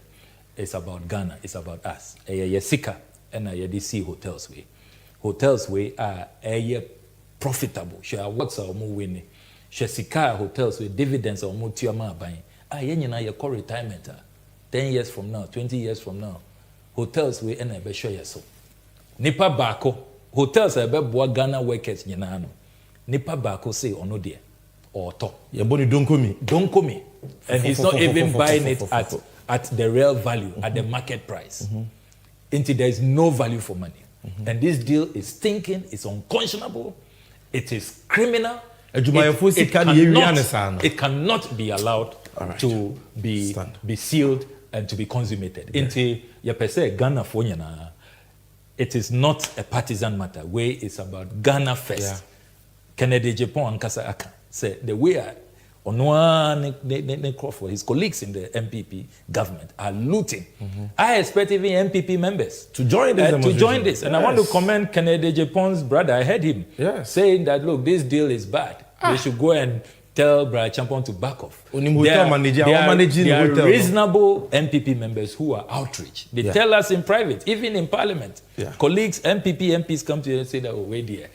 Speaker 7: It's about Ghana, it's about us. Sika and DC hotels way. Hotels way are profitable. Sure works are more winning. Sure Sika hotels with dividends or more tiama buying. Your core retirement 10 years from now, 20 years from now. Hotels we and be sure so. Nipa bako hotels are be Ghana workers nyinano. Nipa bako say ono there or to.
Speaker 1: Your body don't come me.
Speaker 7: And he's not even buying it at the real value, at the market price. Until there is no value for money. And this deal is stinking, it's unconscionable, it is criminal. It cannot be allowed to be sealed and to be consummated. Until Ghana for it is not a partisan matter. Where it's about Ghana first. Kennedy Japan and Kasa Aka say the way Crawford, his colleagues in the MPP government are looting. I expect even MPP members
Speaker 1: to join this.
Speaker 7: And I want to commend Kennedy Japan's brother. I heard him saying that, look, this deal is bad. They should go and tell Brian Champon to back off. There are reasonable MPP members who are outraged. They tell us in private, even in parliament. Colleagues, MPs come to you and say that, oh, wait there.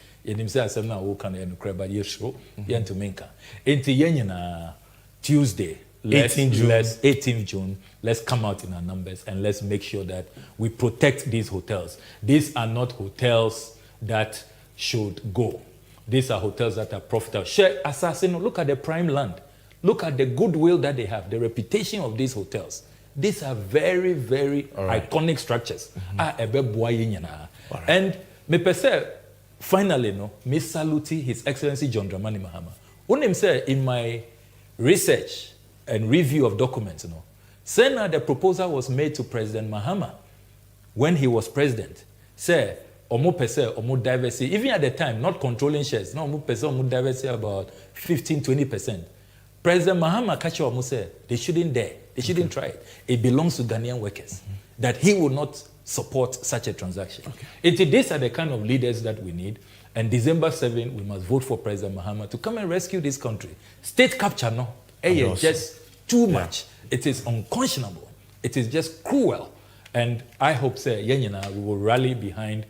Speaker 7: Tuesday, 18th June, let's come out in our numbers and let's make sure that we protect these hotels. These are not hotels that should go. These are hotels that are profitable. Share Assassin, look at the prime land. Look at the goodwill that they have, the reputation of these hotels. These are very, very iconic structures. And me per se, finally, me salute His Excellency John Dramani Mahama. Unim say in my research and review of documents, saying that the proposal was made to President Mahama when he was president. Say, omo pese, omo diversity, even at the time, not controlling shares, no omo pese, omo diversity about 15-20%. President Mahama catch omo say they shouldn't dare, they shouldn't try it. It belongs to Ghanaian workers. That he will not support such a transaction. These are the kind of leaders that we need. And December 7, we must vote for President Mahama to come and rescue this country. State capture, no, just too much. It is unconscionable. It is just cruel. And I hope, say, we will rally behind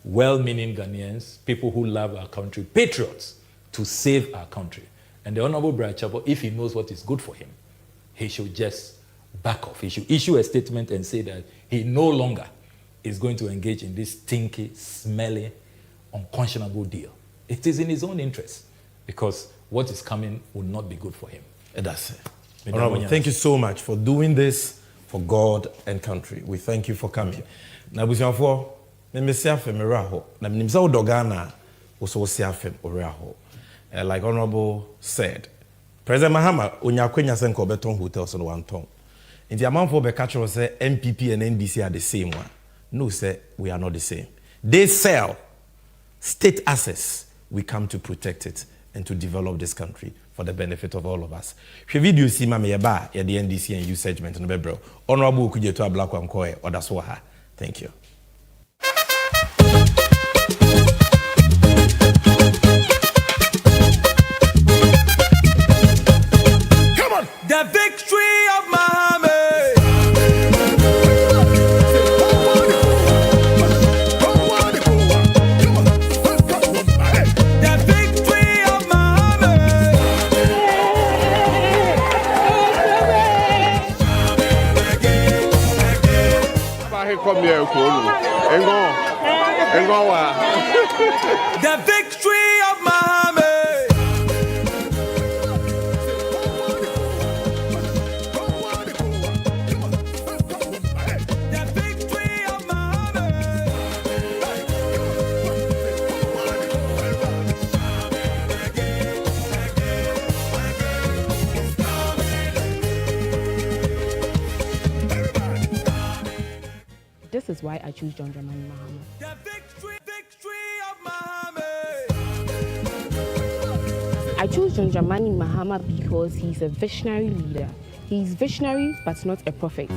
Speaker 7: well-meaning Ghanaians, people who love our country, patriots, to save our country. And the Honorable Brian Chapo, if he knows what is good for him, he should just back off. He should issue a statement and say that he no longer is going to engage in this stinky, smelly, unconscionable deal. It is in his own interest because what is coming will not be good for him.
Speaker 1: That's it. Honorable, thank you so much for doing this for God and country. We thank you for coming. Now, we for like Honorable said, President Mahama, Onyakwenya Senko Beton hotels on one tongue. In the amount for the catcher say MPP and NDC are the same one. know say we are not the same. They sell state assets. We come to protect it and to develop this country for the benefit of all of us. She video see mama yeba ya the NDC and you segment no bebro. Honorable Okujeto Ablakwa Nkoe Odaswaha. Thank you.
Speaker 2: Come on. The victory of Muhammad. The victory of Muhammad. The victory of Muhammad.
Speaker 9: This is why I choose John Dramani Mahama.
Speaker 2: The victory of Muhammad.
Speaker 9: I choose John Dramani Mahama because he's a visionary leader. He's visionary but not a prophet.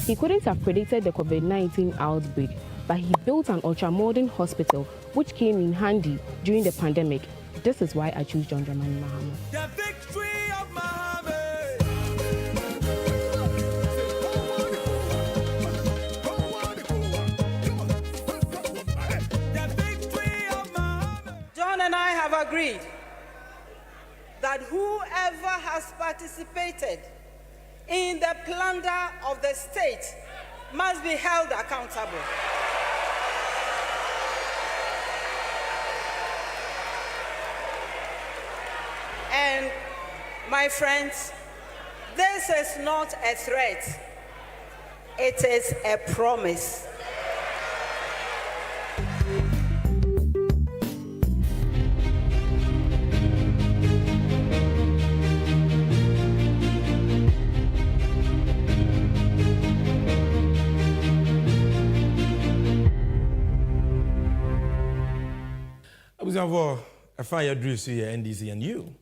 Speaker 9: He couldn't have predicted the COVID-19 outbreak, but he built an ultra-modern hospital which came in handy during the pandemic. This is why I choose John Dramani Mahama.
Speaker 2: The victory of Muhammad.
Speaker 4: John and I have agreed that whoever has participated in the plunder of the state must be held accountable. And my friends, this is not a threat, it is a promise.
Speaker 1: I find your dreams here, NDC and you.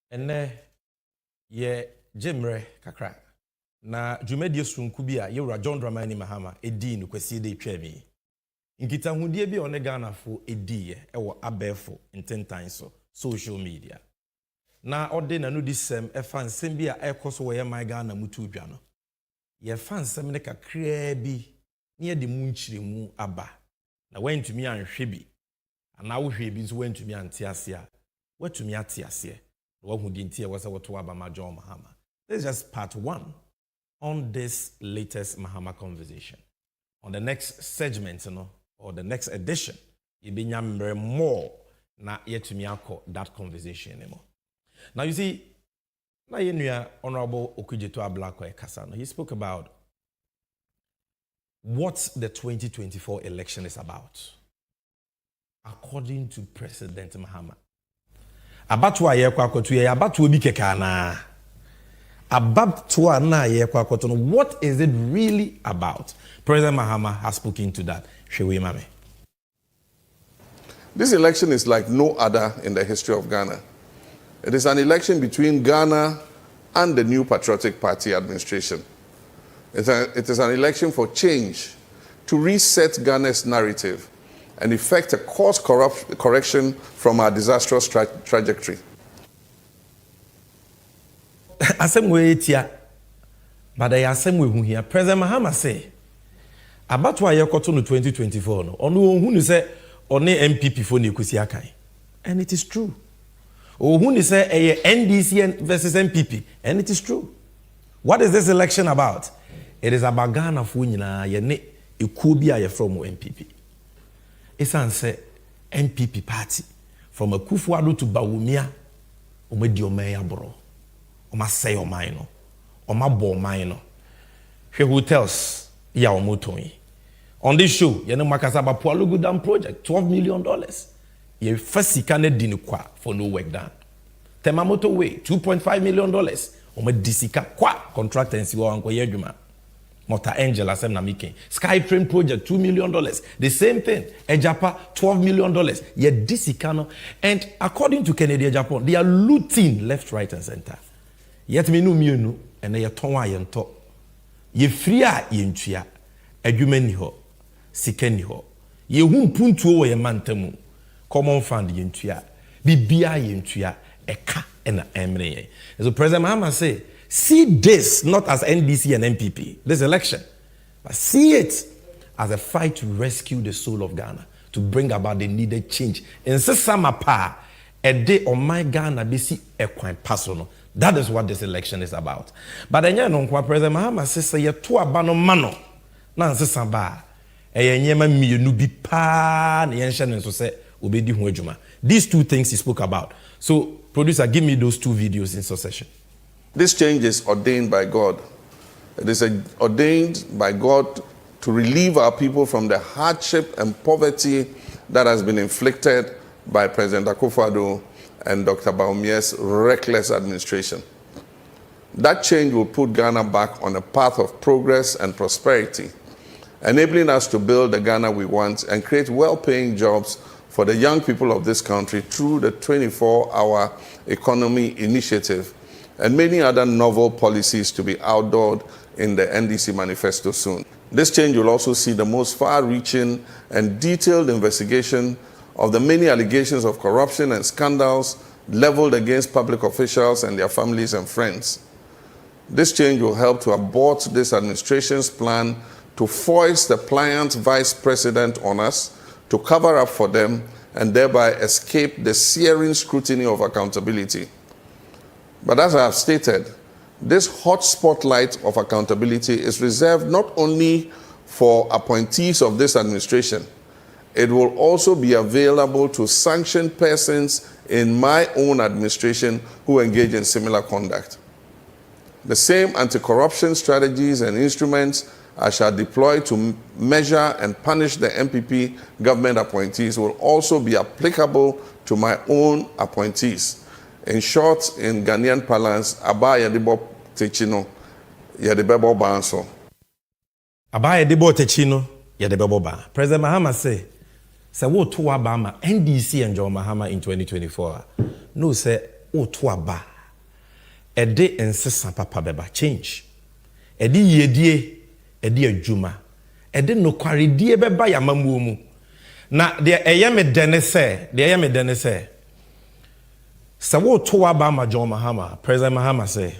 Speaker 1: And ye Jimre Kakra. Na Jumedia Sunkubia, you are John Dramani Mahama, a dean, kwesi de Trevi. Inkita Hundia be on a Ghana for a dear, or abefo in 10 times so social media. Na ordin anu this a fan sembia air cost where my Ghana mutu piano. Ye fan semineka crebi near the moonchiri mu abba. Na went to me and Shibi. And now we went to me and Tiasia. What to me at Tiasia? What who didn't hear was what to Abama John Mahama. This is just part 1 on this latest Mahama conversation. On the next segment, or the next edition, you be more na yet to me that conversation anymore. Now you see, now Honorable Okujeto Ablakwa Kasano, he spoke about what the 2024 election is about. According to President Mahama. Abatwa ye kwa kotu ye abatwa obi keka na. Abatwa na ye kwa kotu. What is it really about? President Mahama has spoken to that. Shewe mame.
Speaker 10: This election is like no other in the history of Ghana. It is an election between Ghana and the new Patriotic Party administration. It is an election for change, to reset Ghana's narrative and effect a course correction from our disastrous trajectory.
Speaker 1: Asemwe etia, but I asemwe hu here. President Mahama say, abatwa ye koto no 2024 no. Onu hu ni say one MPP for ne kusi akan. And it is true. Hu ni say NDC versus MPP, and it is true. What is this election about? It is about Ghana for nyina ye ne ekuo bi aye from MPP. It's an MPP party from Akufo-Addo to Bawumia. Omedi omeya bro. Oma say omai no. Oma bo omai no. She hotels ya omotoyi. On this show, yene makasaba Pualugu Dam project, $12 million. Ye first sikane dini kwa for no work done. Temamoto way, $2.5 million. Ome disika kwa contract and siwa anko yejuma. Mota Angel asem na making. Skytrain project $2 million. The same thing. Ejapa $12 million. Ye disikano. And according to Kennedy Japan, they are looting left, right, and center. Yet me no mienu and ye tonwa ye nto. Ye fria ye ntua. Adwumani ho. Sikeni ho. Ye humpuntu wo ye mantemu. Common fund ye ntua. Bibia ye ntua. Eka ena emre. So President Mahama say, see this not as NDC and MPP, this election, but see it as a fight to rescue the soul of Ghana, to bring about the needed change. In Sesamapa, a day on my Ghana, they see a quite personal. That is what this election is about. But then you know, President Mahama says, "You two abano mano, na Sesamba, nyema miyenu bi pa na yenhye nso se obedi ho adwuma." These two things he spoke about. So, producer, give me those two videos in succession.
Speaker 10: This change is ordained by God. It is ordained by God to relieve our people from the hardship and poverty that has been inflicted by President Akufo-Addo and Dr. Bawumia's reckless administration. That change will put Ghana back on a path of progress and prosperity, enabling us to build the Ghana we want and create well-paying jobs for the young people of this country through the 24-hour economy initiative and many other novel policies to be outdoored in the NDC manifesto soon. This change will also see the most far-reaching and detailed investigation of the many allegations of corruption and scandals leveled against public officials and their families and friends. This change will help to abort this administration's plan to foist the pliant vice president on us, to cover up for them, and thereby escape the searing scrutiny of accountability. But as I have stated, this hot spotlight of accountability is reserved not only for appointees of this administration, it will also be available to sanctioned persons in my own administration who engage in similar conduct. The same anti-corruption strategies and instruments I shall deploy to measure and punish the MPP government appointees will also be applicable to my own appointees. In short, in Ghanaian parlance, Aba Yedebo Techino, Yedebebo Banso.
Speaker 1: Aba Yedebo Techino, Yedebebo Ban. President Mahama say wo to Abama NDC and John Mahama in 2024. No say wo to Aba. E de ensesa papa beba change. E di yedie edi adwuma edi nokwaredie beba yamamuo mu na de eyeme dene se sawo to aba ma John Mahama President Mahama say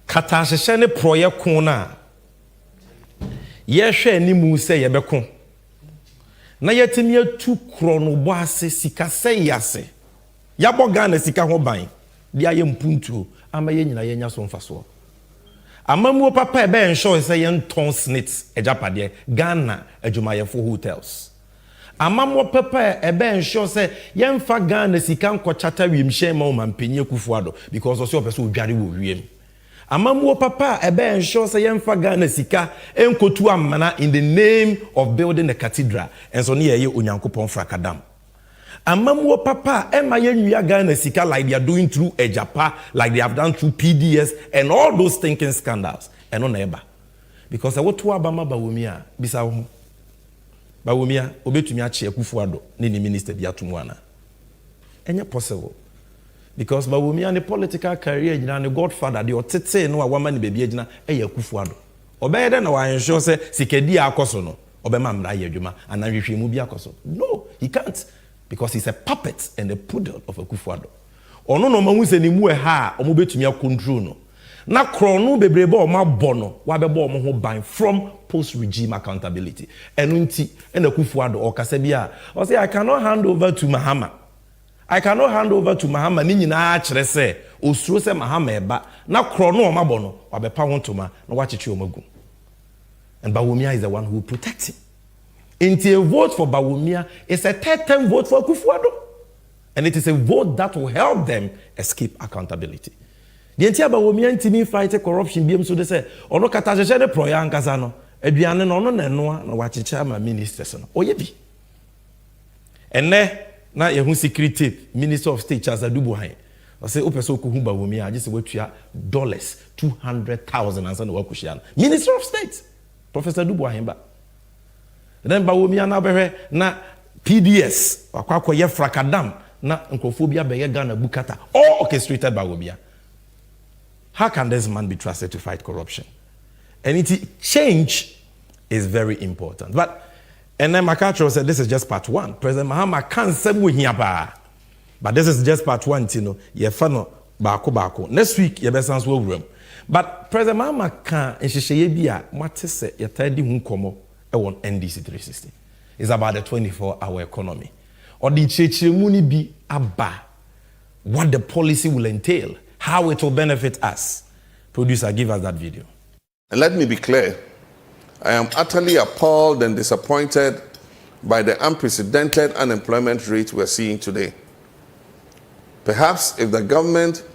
Speaker 1: kata hyehye ne project na ye hwe animu se ye beko na yetimi atu krono bo ase sika se yase yabo Ghana sika ho ban dia ye mpuntu ama ye nyina ye nya so mfaso Amamuo papa ebe ensure say yen ton snits ejapade Ghana adwumayefo hotels. Amamuo papa ebe ensure say yen fa Ghana sika nkochata wiemhye ma omampanyi Akufo-Addo because oso opeso odware wo wiem. Amamuo papa ebe ensure say yen fa Ghana sika enkotu amana in the name of building a cathedral enso ne ye onyankopon frakadam. Amamuo papa ema yenwia Ghana sika like they are doing through Ejapa, like they have done through PDS and all those thinking scandals. And on eba. Because what to Abama Bawumia, bisa ho. Bawumia, obetumi achi Akufo-Addo, ni minister bi atumwana. Enye possible. Because Bawumia ne political career jina ne godfather, the otete no awama ni bebi jina eye Akufo-Addo. Obeyede na wa ensure say sikedi akoso no, obema mra ye adwuma, ananhwehwe mu bi akoso. No, he can't. Because he's a puppet and a poodle of Akufo-Addo. Ono no mahu se ni mu ha omo betumi control no. Na krono bebrebe o ma bono wa bebo omo ho ban from post regime accountability. Enu nti en Akufo-Addo o kasa bia o say I cannot hand over to Mahama. I cannot hand over to Mahama ni nyina a kire se osuro se Mahama eba na krono o ma bono wa bepa ho ntoma na wa chichi o magu. And Bawumia is the one who protects him. Inti a vote for Bawumia is a third-term vote for Akufo-Addo. And it is a vote that will help them escape accountability. The entire Bawumia intimi fight corruption BM so they say, ono kata jeje ne proya ankasa no, aduane no ono na noa na wachicha ma ministers no. Oye bi. Ene na yehu secret tape Minister of State Charles Adubuhan. I say open so kuhumba wumi I just wait to $200,000 and send work kushian. Minister of State, Professor Dubois Hemba. Then ba wumi na behwe na PDS wakwa ye frakadam na nkrofobia be ye Ghana bukata all orchestrated by wumi. How can this man be trusted to fight corruption? And change is very important. But and then Makacho said this is just part one. President Mahama can't say we here but this is just part one, you know. Ye fano bako. Next week, ye best answer room. But President Mahama can and she bia what say ye tidy hunkomo on NDC 360. It's about the 24-hour economy. Or the muni be aba what the policy will entail, how it will benefit us. Producer, give us that video.
Speaker 10: And let me be clear. I am utterly appalled and disappointed by the unprecedented unemployment rate we're seeing today. Perhaps if the government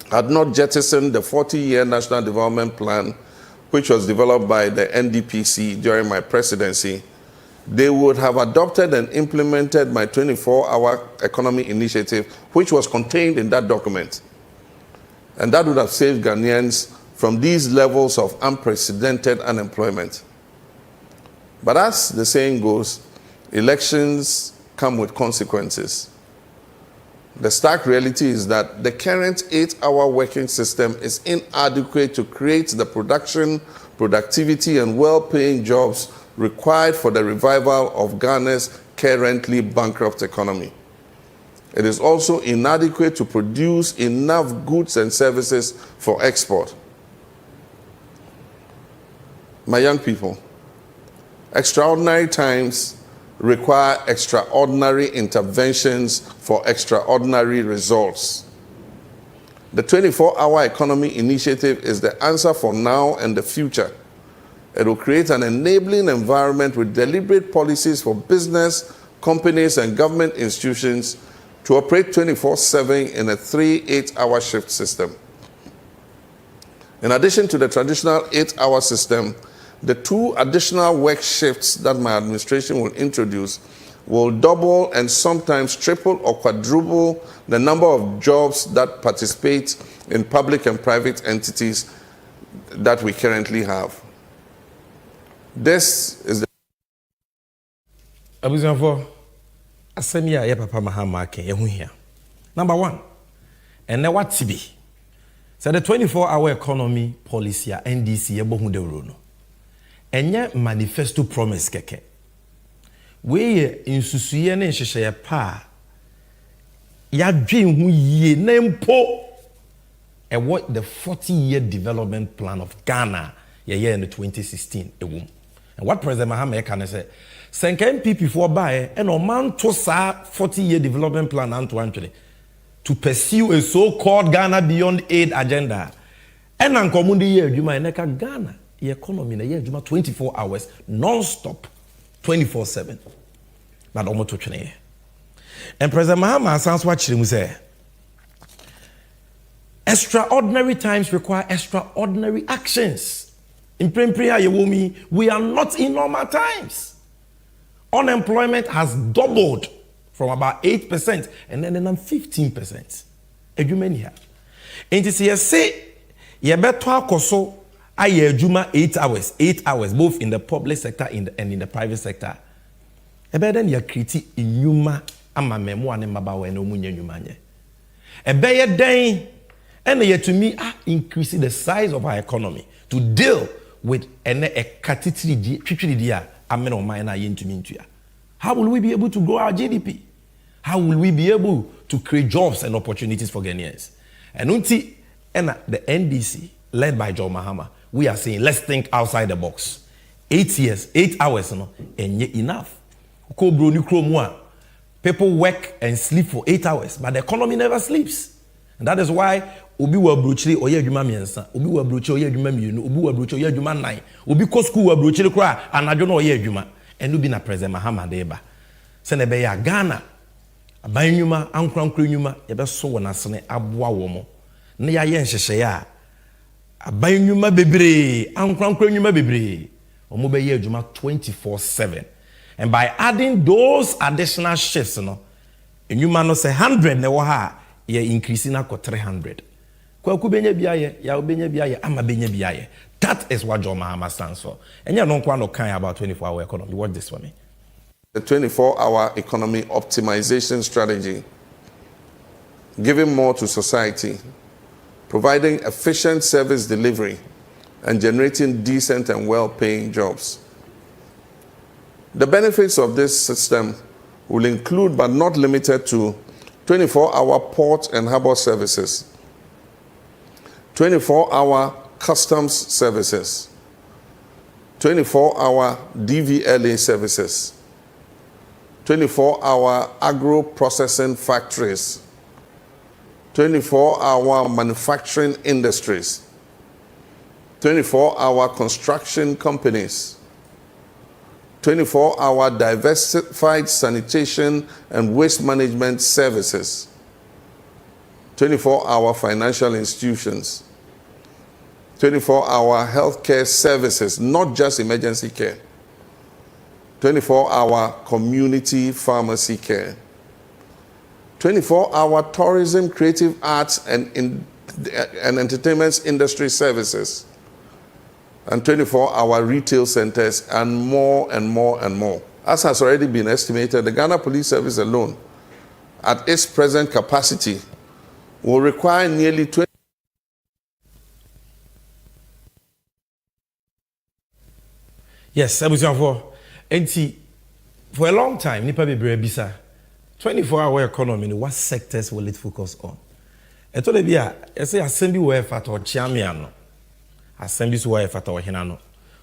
Speaker 10: had not jettisoned the 40-year National Development Plan, which was developed by the NDPC during my presidency, they would have adopted and implemented my 24-hour economy initiative, which was contained in that document. And that would have saved Ghanaians from these levels of unprecedented unemployment. But as the saying goes, elections come with consequences. The stark reality is that the current 8-hour working system is inadequate to create the production, productivity, and well-paying jobs required for the revival of Ghana's currently bankrupt economy. It is also inadequate to produce enough goods and services for export. My young people, extraordinary times require extraordinary interventions for extraordinary results. The 24-hour economy initiative is the answer for now and the future. It will create an enabling environment with deliberate policies for business, companies, and government institutions to operate 24/7 in a 3-8-hour shift system. In addition to the traditional 8-hour system, the 2 additional work shifts that my administration will introduce will double and sometimes triple or quadruple the number of jobs that participate in public and private entities that we currently have. This is the
Speaker 1: Asemia ye papa Mahama ke yehu hia. Number 1. And now what to be? So the 24-hour economy policy a NDC ye bohu de wuro no. Enye manifesto promise keke. We ye insusuye ne nhyehyeye pa ya dwen hu yie na mpo e what the 40-year development plan of Ghana ye in the 2016 ewum. And what President Mahama can say Senka MPP for buy and a man to sa 40-year development plan and to pursue a so-called Ghana beyond aid agenda. And an community year you might neka Ghana the economy in a year 24 hours non-stop 24/7. But almost to chene. And President Mahama sounds what she say. Extraordinary times require extraordinary actions. In Prempria Yewomi, we are not in normal times. Unemployment has doubled from about 8% and then 15%. Ejuma here. And this year say ye beto akoso aye ejuma 8 hours both in the public sector and in the private sector. Ebe then ye create inyuma ama memo ane mabawe no munye nyuma nye. Ebe ye den and ye to me increase the size of our economy to deal with a katitri dia. How will we be able to grow our GDP? How will we be able to create jobs and opportunities for Ghanaians? And the NDC, led by John Mahama, we are saying, let's think outside the box. 8 hours, and yet enough. People work and sleep for 8 hours, but the economy never sleeps. And that is why obi wa brochiri oye adwuma miensa, obi wa brochiri oye adwuma mienu, obi wa brochiri oye adwuma 9, obi ko school wa brochiri kra anadwo na oye adwuma. Enu bi na President Mahama deba. Se ne be ya Ghana aban nwuma ankrankra nwuma ye be so wona sene aboa wo mo. Ne ya ye nhyehyeye a aban nwuma bebre, ankrankra nwuma bebre. Omo be ye adwuma 24/7. And by adding those additional shifts no, nwuma no say 100 ne wo ha ye increasing akọ 300 kwaku benya biaye ya benya biaye ama benya biaye. That is what John Mahama stands for. And you don't want to about 24-hour economy. Watch this for me.
Speaker 10: The 24-hour economy optimization strategy, giving more to society, providing efficient service delivery, and generating decent and well-paying jobs. The benefits of this system will include, but not limited to, 24-hour port and harbor services, 24-hour customs services, 24-hour DVLA services, 24-hour agro-processing factories, 24-hour manufacturing industries, 24-hour construction companies, 24-hour diversified sanitation and waste management services, 24-hour financial institutions, 24-hour healthcare services, not just emergency care, 24-hour community pharmacy care, 24-hour tourism, creative arts, and entertainment industry services, and 24-hour retail centers, and more and more and more. As has already been estimated, the Ghana Police Service alone, at its present capacity, will require nearly 20.
Speaker 1: Yes, for a long time, nipa bebre bisa 24-hour economy, what sectors will it focus on? I told you, I say assembly where fat or chiamiano, assembly where fat or hinano,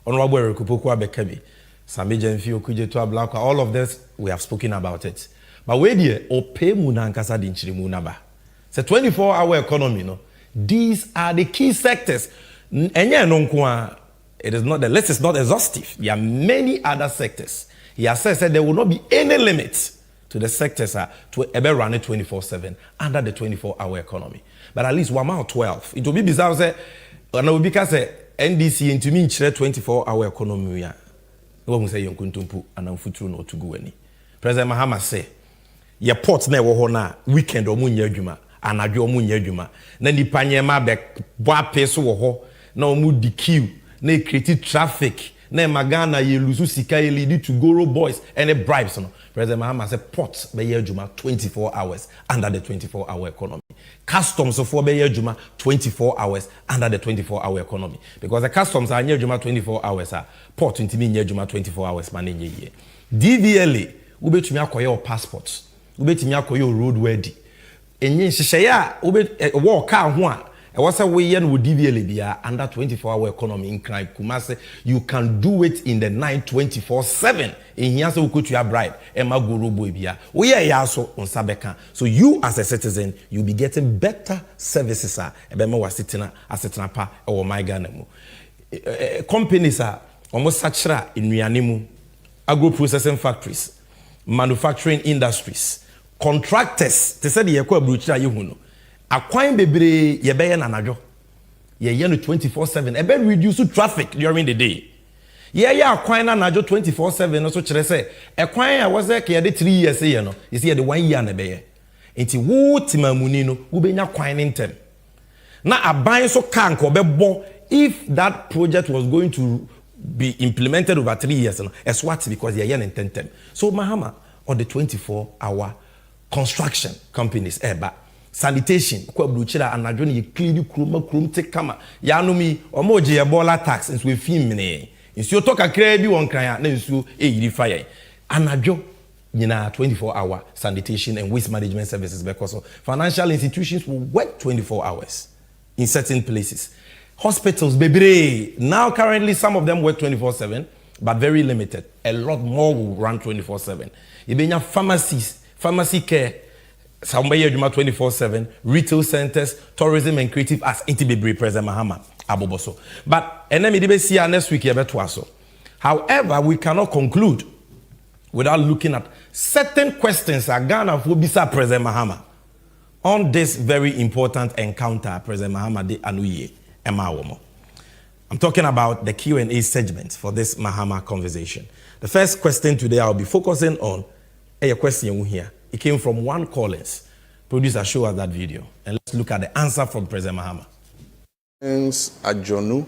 Speaker 1: honorable Rekupoku Abekabi, Samijan Fio Kujetua Black, all of this we have spoken about it. But where dear, or pay Munankasa Dinchirimunaba. It's a 24-hour economy, no? These are the key sectors. It is not, the list is not exhaustive. There are many other sectors. He has said there will not be any limit to the sectors to ever run it 24/7 under the 24-hour economy. But at least 1 out 12. It will be bizarre, say, and it will be because NDC into me 24-hour economy. No one say you kuntumpu and I'm futuru no to go any. President Mahama say, your ports never hona weekend or munya juma and a jo munya juma. Then the panyema be boa peso ho na mu di queue. Na create traffic na magana ye lusu sika ye lead to goro boys and the bribes no. President Mahama said port be ye juma 24 hours under the 24-hour economy. Customs for be ye juma 24 hours under the 24-hour economy, because the customs are nye juma 24 hours port ntimi nye juma 24 hours man nye ye. DVLA ubetumi akoye o passports, ubetumi akoye o road worthy. Enye hihye ya wo car ho a e was a way and would DVLA be under 24-hour economy in crime. Kumase, you can do it in the night 24/7. In here, so could you have bribe? Emma Guru Boybia. We are also on Sabeka. So you as a citizen, you'll be getting better services. Ebema was sitting as a trapper or my Ganemo. Companies are almost sachra in Mianimu, agro processing factories, manufacturing industries, contractors. They said the Ekwa Brucha Yuhuno. Akwan bebre yebeye na najo ye no 24/7 ebe reduce traffic during the day ye akwan na najo 24/7 no so kire se ekwan a was ke ye de 3 years ye no you see ye de 1 year na beye enti wo timamuni no wo benya kwan ne ntem na aban so kan ko bebo if that project was going to be implemented over 3 years no as what, because ye na ntem. So Mahama on the 24-hour construction companies eba sanitation kwa bluchira anadwo ne clean krum te kama ya no mi omoje ye bola tax nso we film ne nso to kakra bi won kran na nso eyiri fire anadwo nyina 24-hour sanitation and waste management services, because financial institutions will work 24 hours in certain places. Hospitals bebre now currently some of them work 24/7 but very limited. A lot more will run 24/7. Ibenya pharmacies, pharmacy care, somebody 24/7, retail centers, tourism and creative arts intibebre President Mahama aboboso. But enemy debe see next week so. However, we cannot conclude without looking at certain questions that Ghana for bisa President Mahama on this very important encounter President Mahama de anuye emawomo. I'm talking about the Q&A segment for this Mahama conversation. The first question today I'll be focusing on a question here. It came from one Collins. Producer, show us that video. And let's look at the answer from President Mahama.
Speaker 10: Ajonu,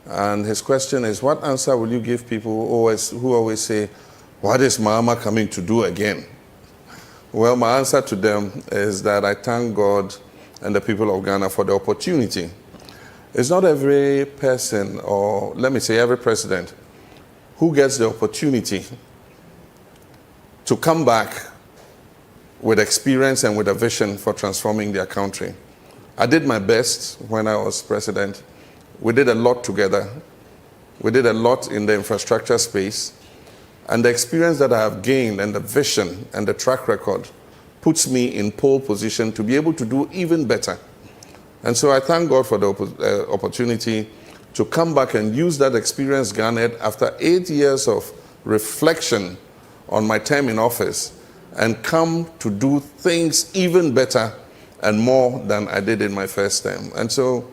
Speaker 10: and his question is, what answer will you give people who always say, what is Mahama coming to do again? Well, my answer to them is that I thank God and the people of Ghana for the opportunity. It's not every person, or let me say every president, who gets the opportunity to come back with experience and with a vision for transforming their country. I did my best when I was president. We did a lot together. We did a lot in the infrastructure space. And the experience that I have gained and the vision and the track record puts me in pole position to be able to do even better. And so I thank God for the opportunity to come back and use that experience garnered after 8 years of reflection on my term in office and come to do things even better and more than I did in my first term. And so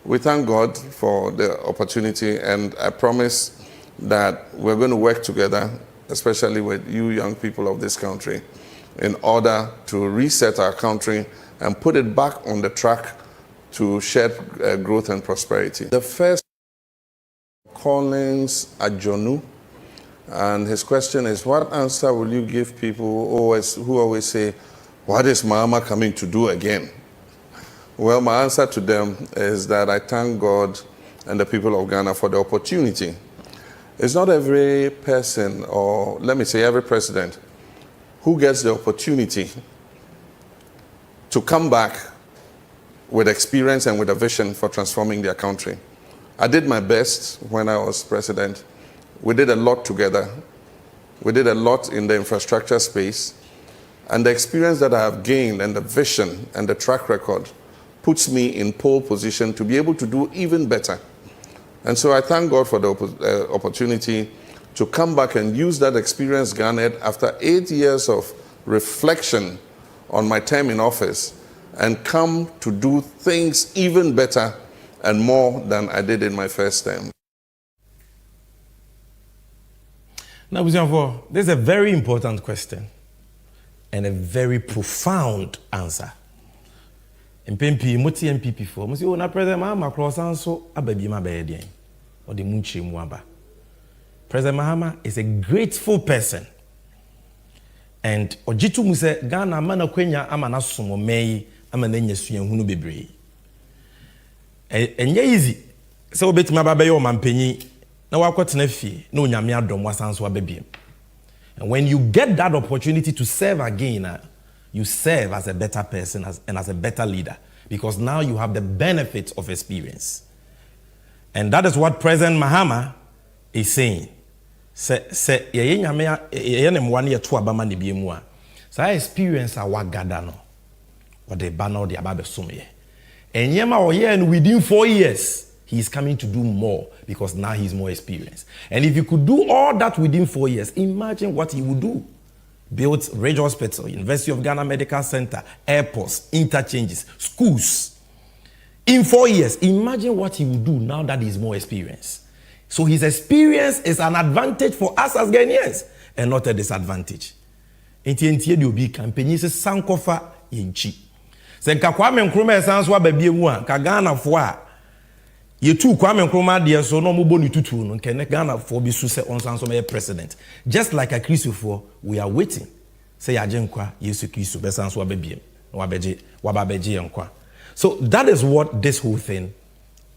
Speaker 10: we thank God for the opportunity, and I promise that we're going to work together, especially with you young people of this country, in order to reset our country and put it back on the track to shared growth and prosperity. The first, Collins Ajonu, and his question is, what answer will you give people who always say, what is Mahama coming to do again? Well, my answer to them is that I thank God and the people of Ghana for the opportunity. It's not every person, or let me say every president, who gets the opportunity to come back with experience and with a vision for transforming their country. I did my best when I was president. We did a lot together. We did a lot in the infrastructure space. And the experience that I have gained and the vision and the track record puts me in pole position to be able to do even better. And so I thank God for the opportunity to come back and use that experience garnered after 8 years of reflection on my term in office and come to do things even better and more than I did in my first term.
Speaker 1: Now, this is a very important question and a very profound answer. MPP, moti MPP for. Musi ona President Mahama cross anso ababi ma bayedien. Or the munchi muaba. President Mahama is a grateful person. And ojitu muse Ghana mana kwenya ama na somo mei ama na nyesu hunu bebre. Enye easy. Se obetimi ababe yo mampanyi na wakotena fie na onyame adom wasanso ababiem. And when you get that opportunity to serve again, you serve as a better person and as a better leader, because now you have the benefits of experience. And that is what President Mahama is saying. Say ye nyame mwani ye to abama ne biemu a. So experience a wagada no. Or the banner the ababe somye. And yema oye and within 4 years he is coming to do more because now he's more experienced. And if you could do all that within 4 years, imagine what he would do. Built Ridge Hospital, University of Ghana Medical Center, airports, interchanges, schools. In 4 years, imagine what he will do now that he's more experienced. So his experience is an advantage for us as Ghanaians and not a disadvantage. Enti de obi campaign is sankofa yenchi. Se nka Kwame Nkrumah esanso ababie mu a ka Ghana fo a yetu Kwame Nkrumah de so no mo bonu tutu no nke Ghana fo bi su se onsanso me president. Just like a Christopher, we are waiting. Say ajenkwa Yesu Kristo besanso ababie wababeje enkwa. So that is what this whole thing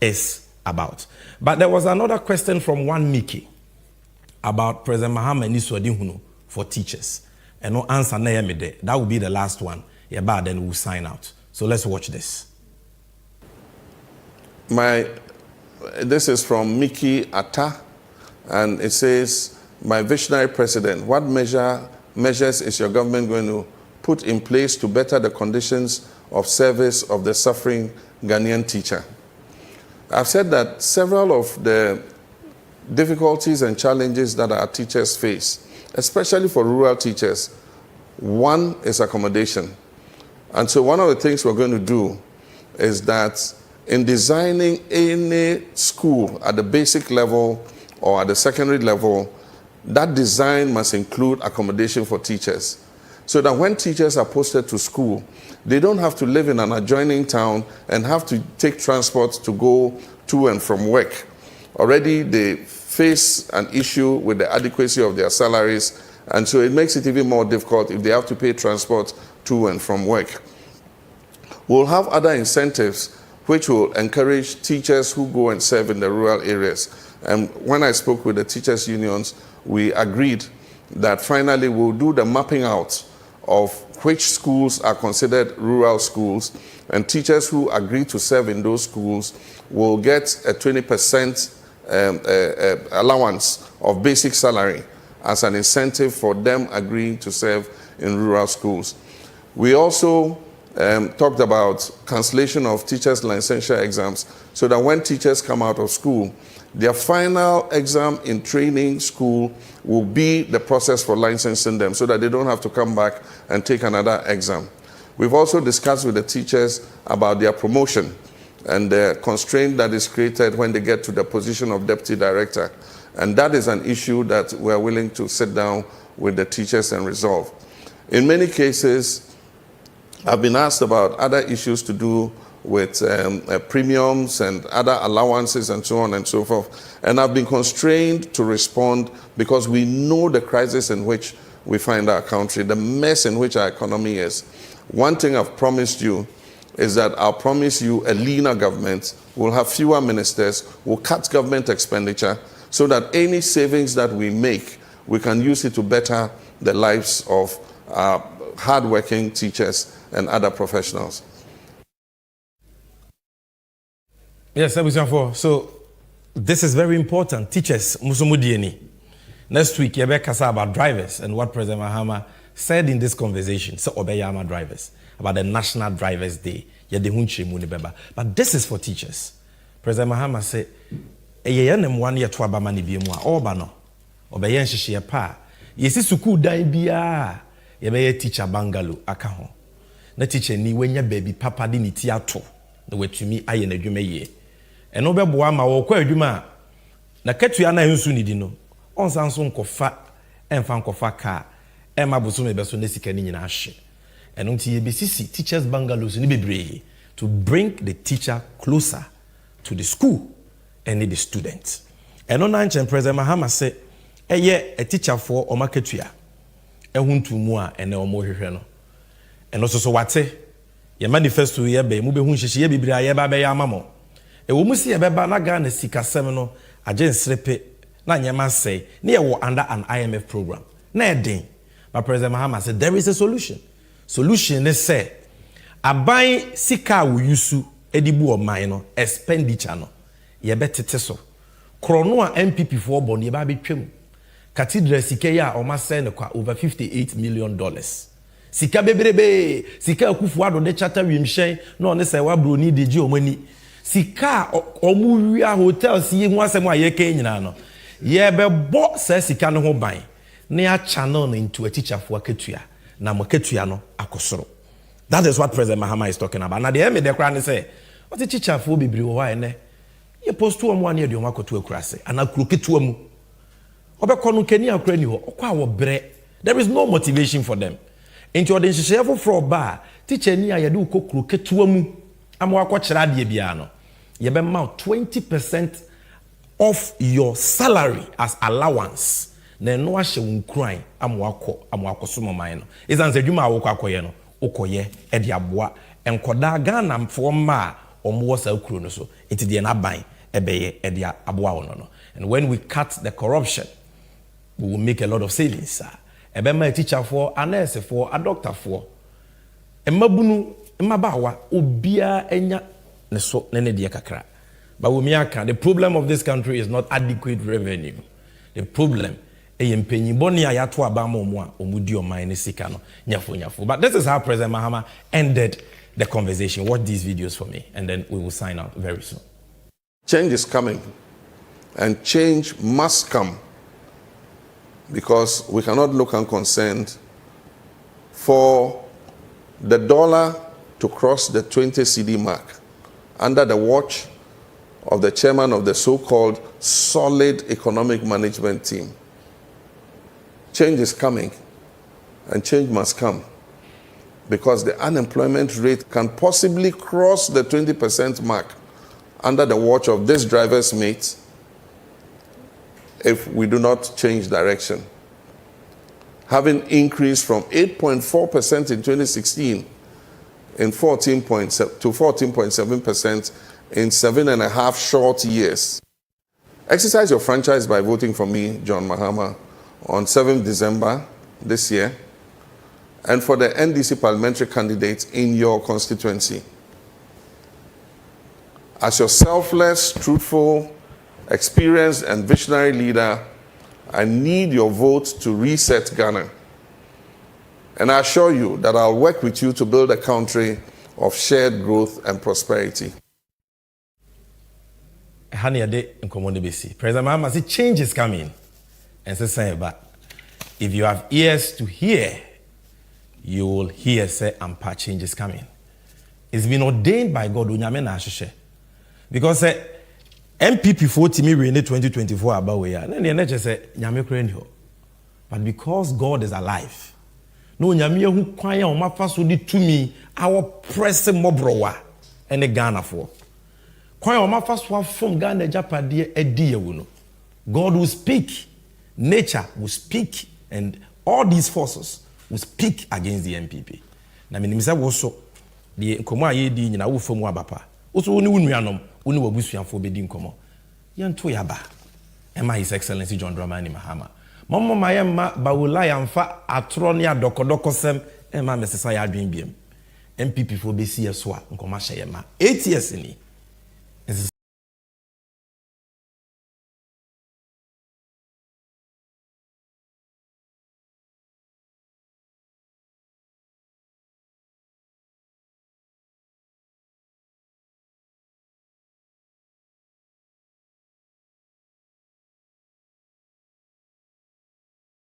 Speaker 1: is about. But there was another question from one Mickey about President Mahama Niswadi for teachers. And no answer na me there. That will be the last one. Yeah, but then we'll sign out. So let's watch this.
Speaker 10: This is from Mickey Atta, and it says, my visionary president, what measures is your government going to put in place to better the conditions of service of the suffering Ghanaian teacher? I've said that several of the difficulties and challenges that our teachers face, especially for rural teachers, one is accommodation. And so one of the things we're going to do is that in designing any school at the basic level or at the secondary level, that design must include accommodation for teachers. so that when teachers are posted to school, they don't have to live in an adjoining town and have to take transport to go to and from work. Already they face an issue with the adequacy of their salaries, and so it makes it even more difficult if they have to pay transport to and from work. We'll have other incentives which will encourage teachers who go and serve in the rural areas. And when I spoke with the teachers' unions, we agreed that finally we'll do the mapping out of which schools are considered rural schools, and teachers who agree to serve in those schools will get a 20% allowance of basic salary as an incentive for them agreeing to serve in rural schools. We also talked about cancellation of teachers' licensure exams, so that when teachers come out of school, their final exam in training school will be the process for licensing them, so that they don't have to come back and take another exam. We've also discussed with the teachers about their promotion and the constraint that is created when they get to the position of deputy director. And that is an issue that we're willing to sit down with the teachers and resolve. In many cases, I've been asked about other issues to do with premiums and other allowances and so on and so forth. And I've been constrained to respond because we know the crisis in which we find our country, the mess in which our economy is. One thing I've promised you is that I'll promise you a leaner government, we'll have fewer ministers, we'll cut government expenditure so that any savings that we make, we can use it to better the lives of hardworking teachers and other professionals.
Speaker 1: Yes, so this is very important. Teachers, Musumudieni. Next week, you'll kasa about drivers and what President Mahama said in this conversation, so Obeyama drivers, about the National Drivers Day. But this is for teachers. President Mahama said, one year to Abamani Biemwa, Obano, Obeyan Shishia Pa, Yesi Suku Daibia, Yebe teacher Bangalu, Akaho. Na teacher ni wenya baby papa di ni tiato, the way to me, I and a Jume. And Obe Boama or Querduma, na Ketuana Yunsunidino, on Sanson Kofa, and Fankofa car, Emma Busume Besonesi Kenin Ash. And on TBCC, teachers bungalows in Ibebre to bring the teacher closer to the school and the students. And on President Mahama said, a teacher for Omaketua, a huntu mua and a omo. And also so what say, your manifesto yebe, mube hunshi yebibra yeba be yamamo. E wumusi yebeba na Ghana sika semino, ajen srepe, na nyama say, near war under an IMF program. Na edin. But President Mahama said, there is a solution. Solution is say, abai sika uyusu edibu o maino, expenditure no, yebe teteso. Kronoa MPP for bon yeba be twem. Cathedral sika ya oma say no kwa over $58 million. Sika bebrebe, sika Akufo-Addo de chata wimhyen na one say wa broni de ji omani. Sika omuwia hotel si hu asem a ye kan nyina no. Ye be bo say sika no ho ban. Na ya channel into a teacher for Ketua. Na mo Ketua no akosoro. That is what President Mahama is talking about. Na the me de kra ne say, what the teacher for bebre wo wa ene. Ye post to omo ane de omo akoto akurase. Ana kuro Ketua mu. Obekọ no kani akra ni ho. Okwa wo bre. There is no motivation for them. Into the share for bar, teacher ni ayadu kokro ketua mu ama akọkyera de bia no ye be ma 20% of your salary as allowance na no ahye wunkran ama akoso man no izan se dwuma awokọ akoye no ukoye e de aboa enkoda Ghana mfo ma omo sa kuro no so enti de na ban e beye e de aboa wono no. And when we cut the corruption, we will make a lot of savings, sir. A teacher for, a nurse for, a doctor for. A mabunu, a mabawa, ubia enya neso nene diakakra. But the problem of this country is not adequate revenue. The problem is But this is how President Mahama ended the conversation. Watch these videos for me, and then we will sign out very soon.
Speaker 10: Change is coming, and change must come. Because we cannot look unconcerned for the dollar to cross the 20 CD mark under the watch of the chairman of the so-called solid economic management team. Change is coming. And change must come, because the unemployment rate can possibly cross the 20% mark under the watch of this driver's mate if we do not change direction. Having increased from 8.4% in 2016 to 14.7% in 7.5 short years. Exercise your franchise by voting for me, John Mahama, on 7th December this year, and for the NDC parliamentary candidates in your constituency. As your selfless, truthful, experienced, and visionary leader, I need your vote to reset Ghana. And I assure you that I'll work with you to build a country of shared growth and prosperity.
Speaker 1: President Mahama said change is coming. And say, but if you have ears to hear, you will hear say change is coming. It's been ordained by God. Because MPP 40 me in 2024 about we are. But because God is alive, no nyame hu kwan a omafa so di tumi our press mobrowa ene Ghana for. Kwan a omafa so afom Ghana japade edi ye no. God will speak, nature will speak, and all these forces will speak against the MPP. Na me nimisa wo so de nkomo aye di nyina wo famu abapa. Wo so woni wunuanom woni wabusuafo be di nkomo. Yanto yaba. Emma His Excellency John Dramani Mahama. Mama mayema bawula yamfa atroni adokodoko sem Emma mesesa ya adwen biem. MPP fo be sie so a nkoma hye yema 8 years ni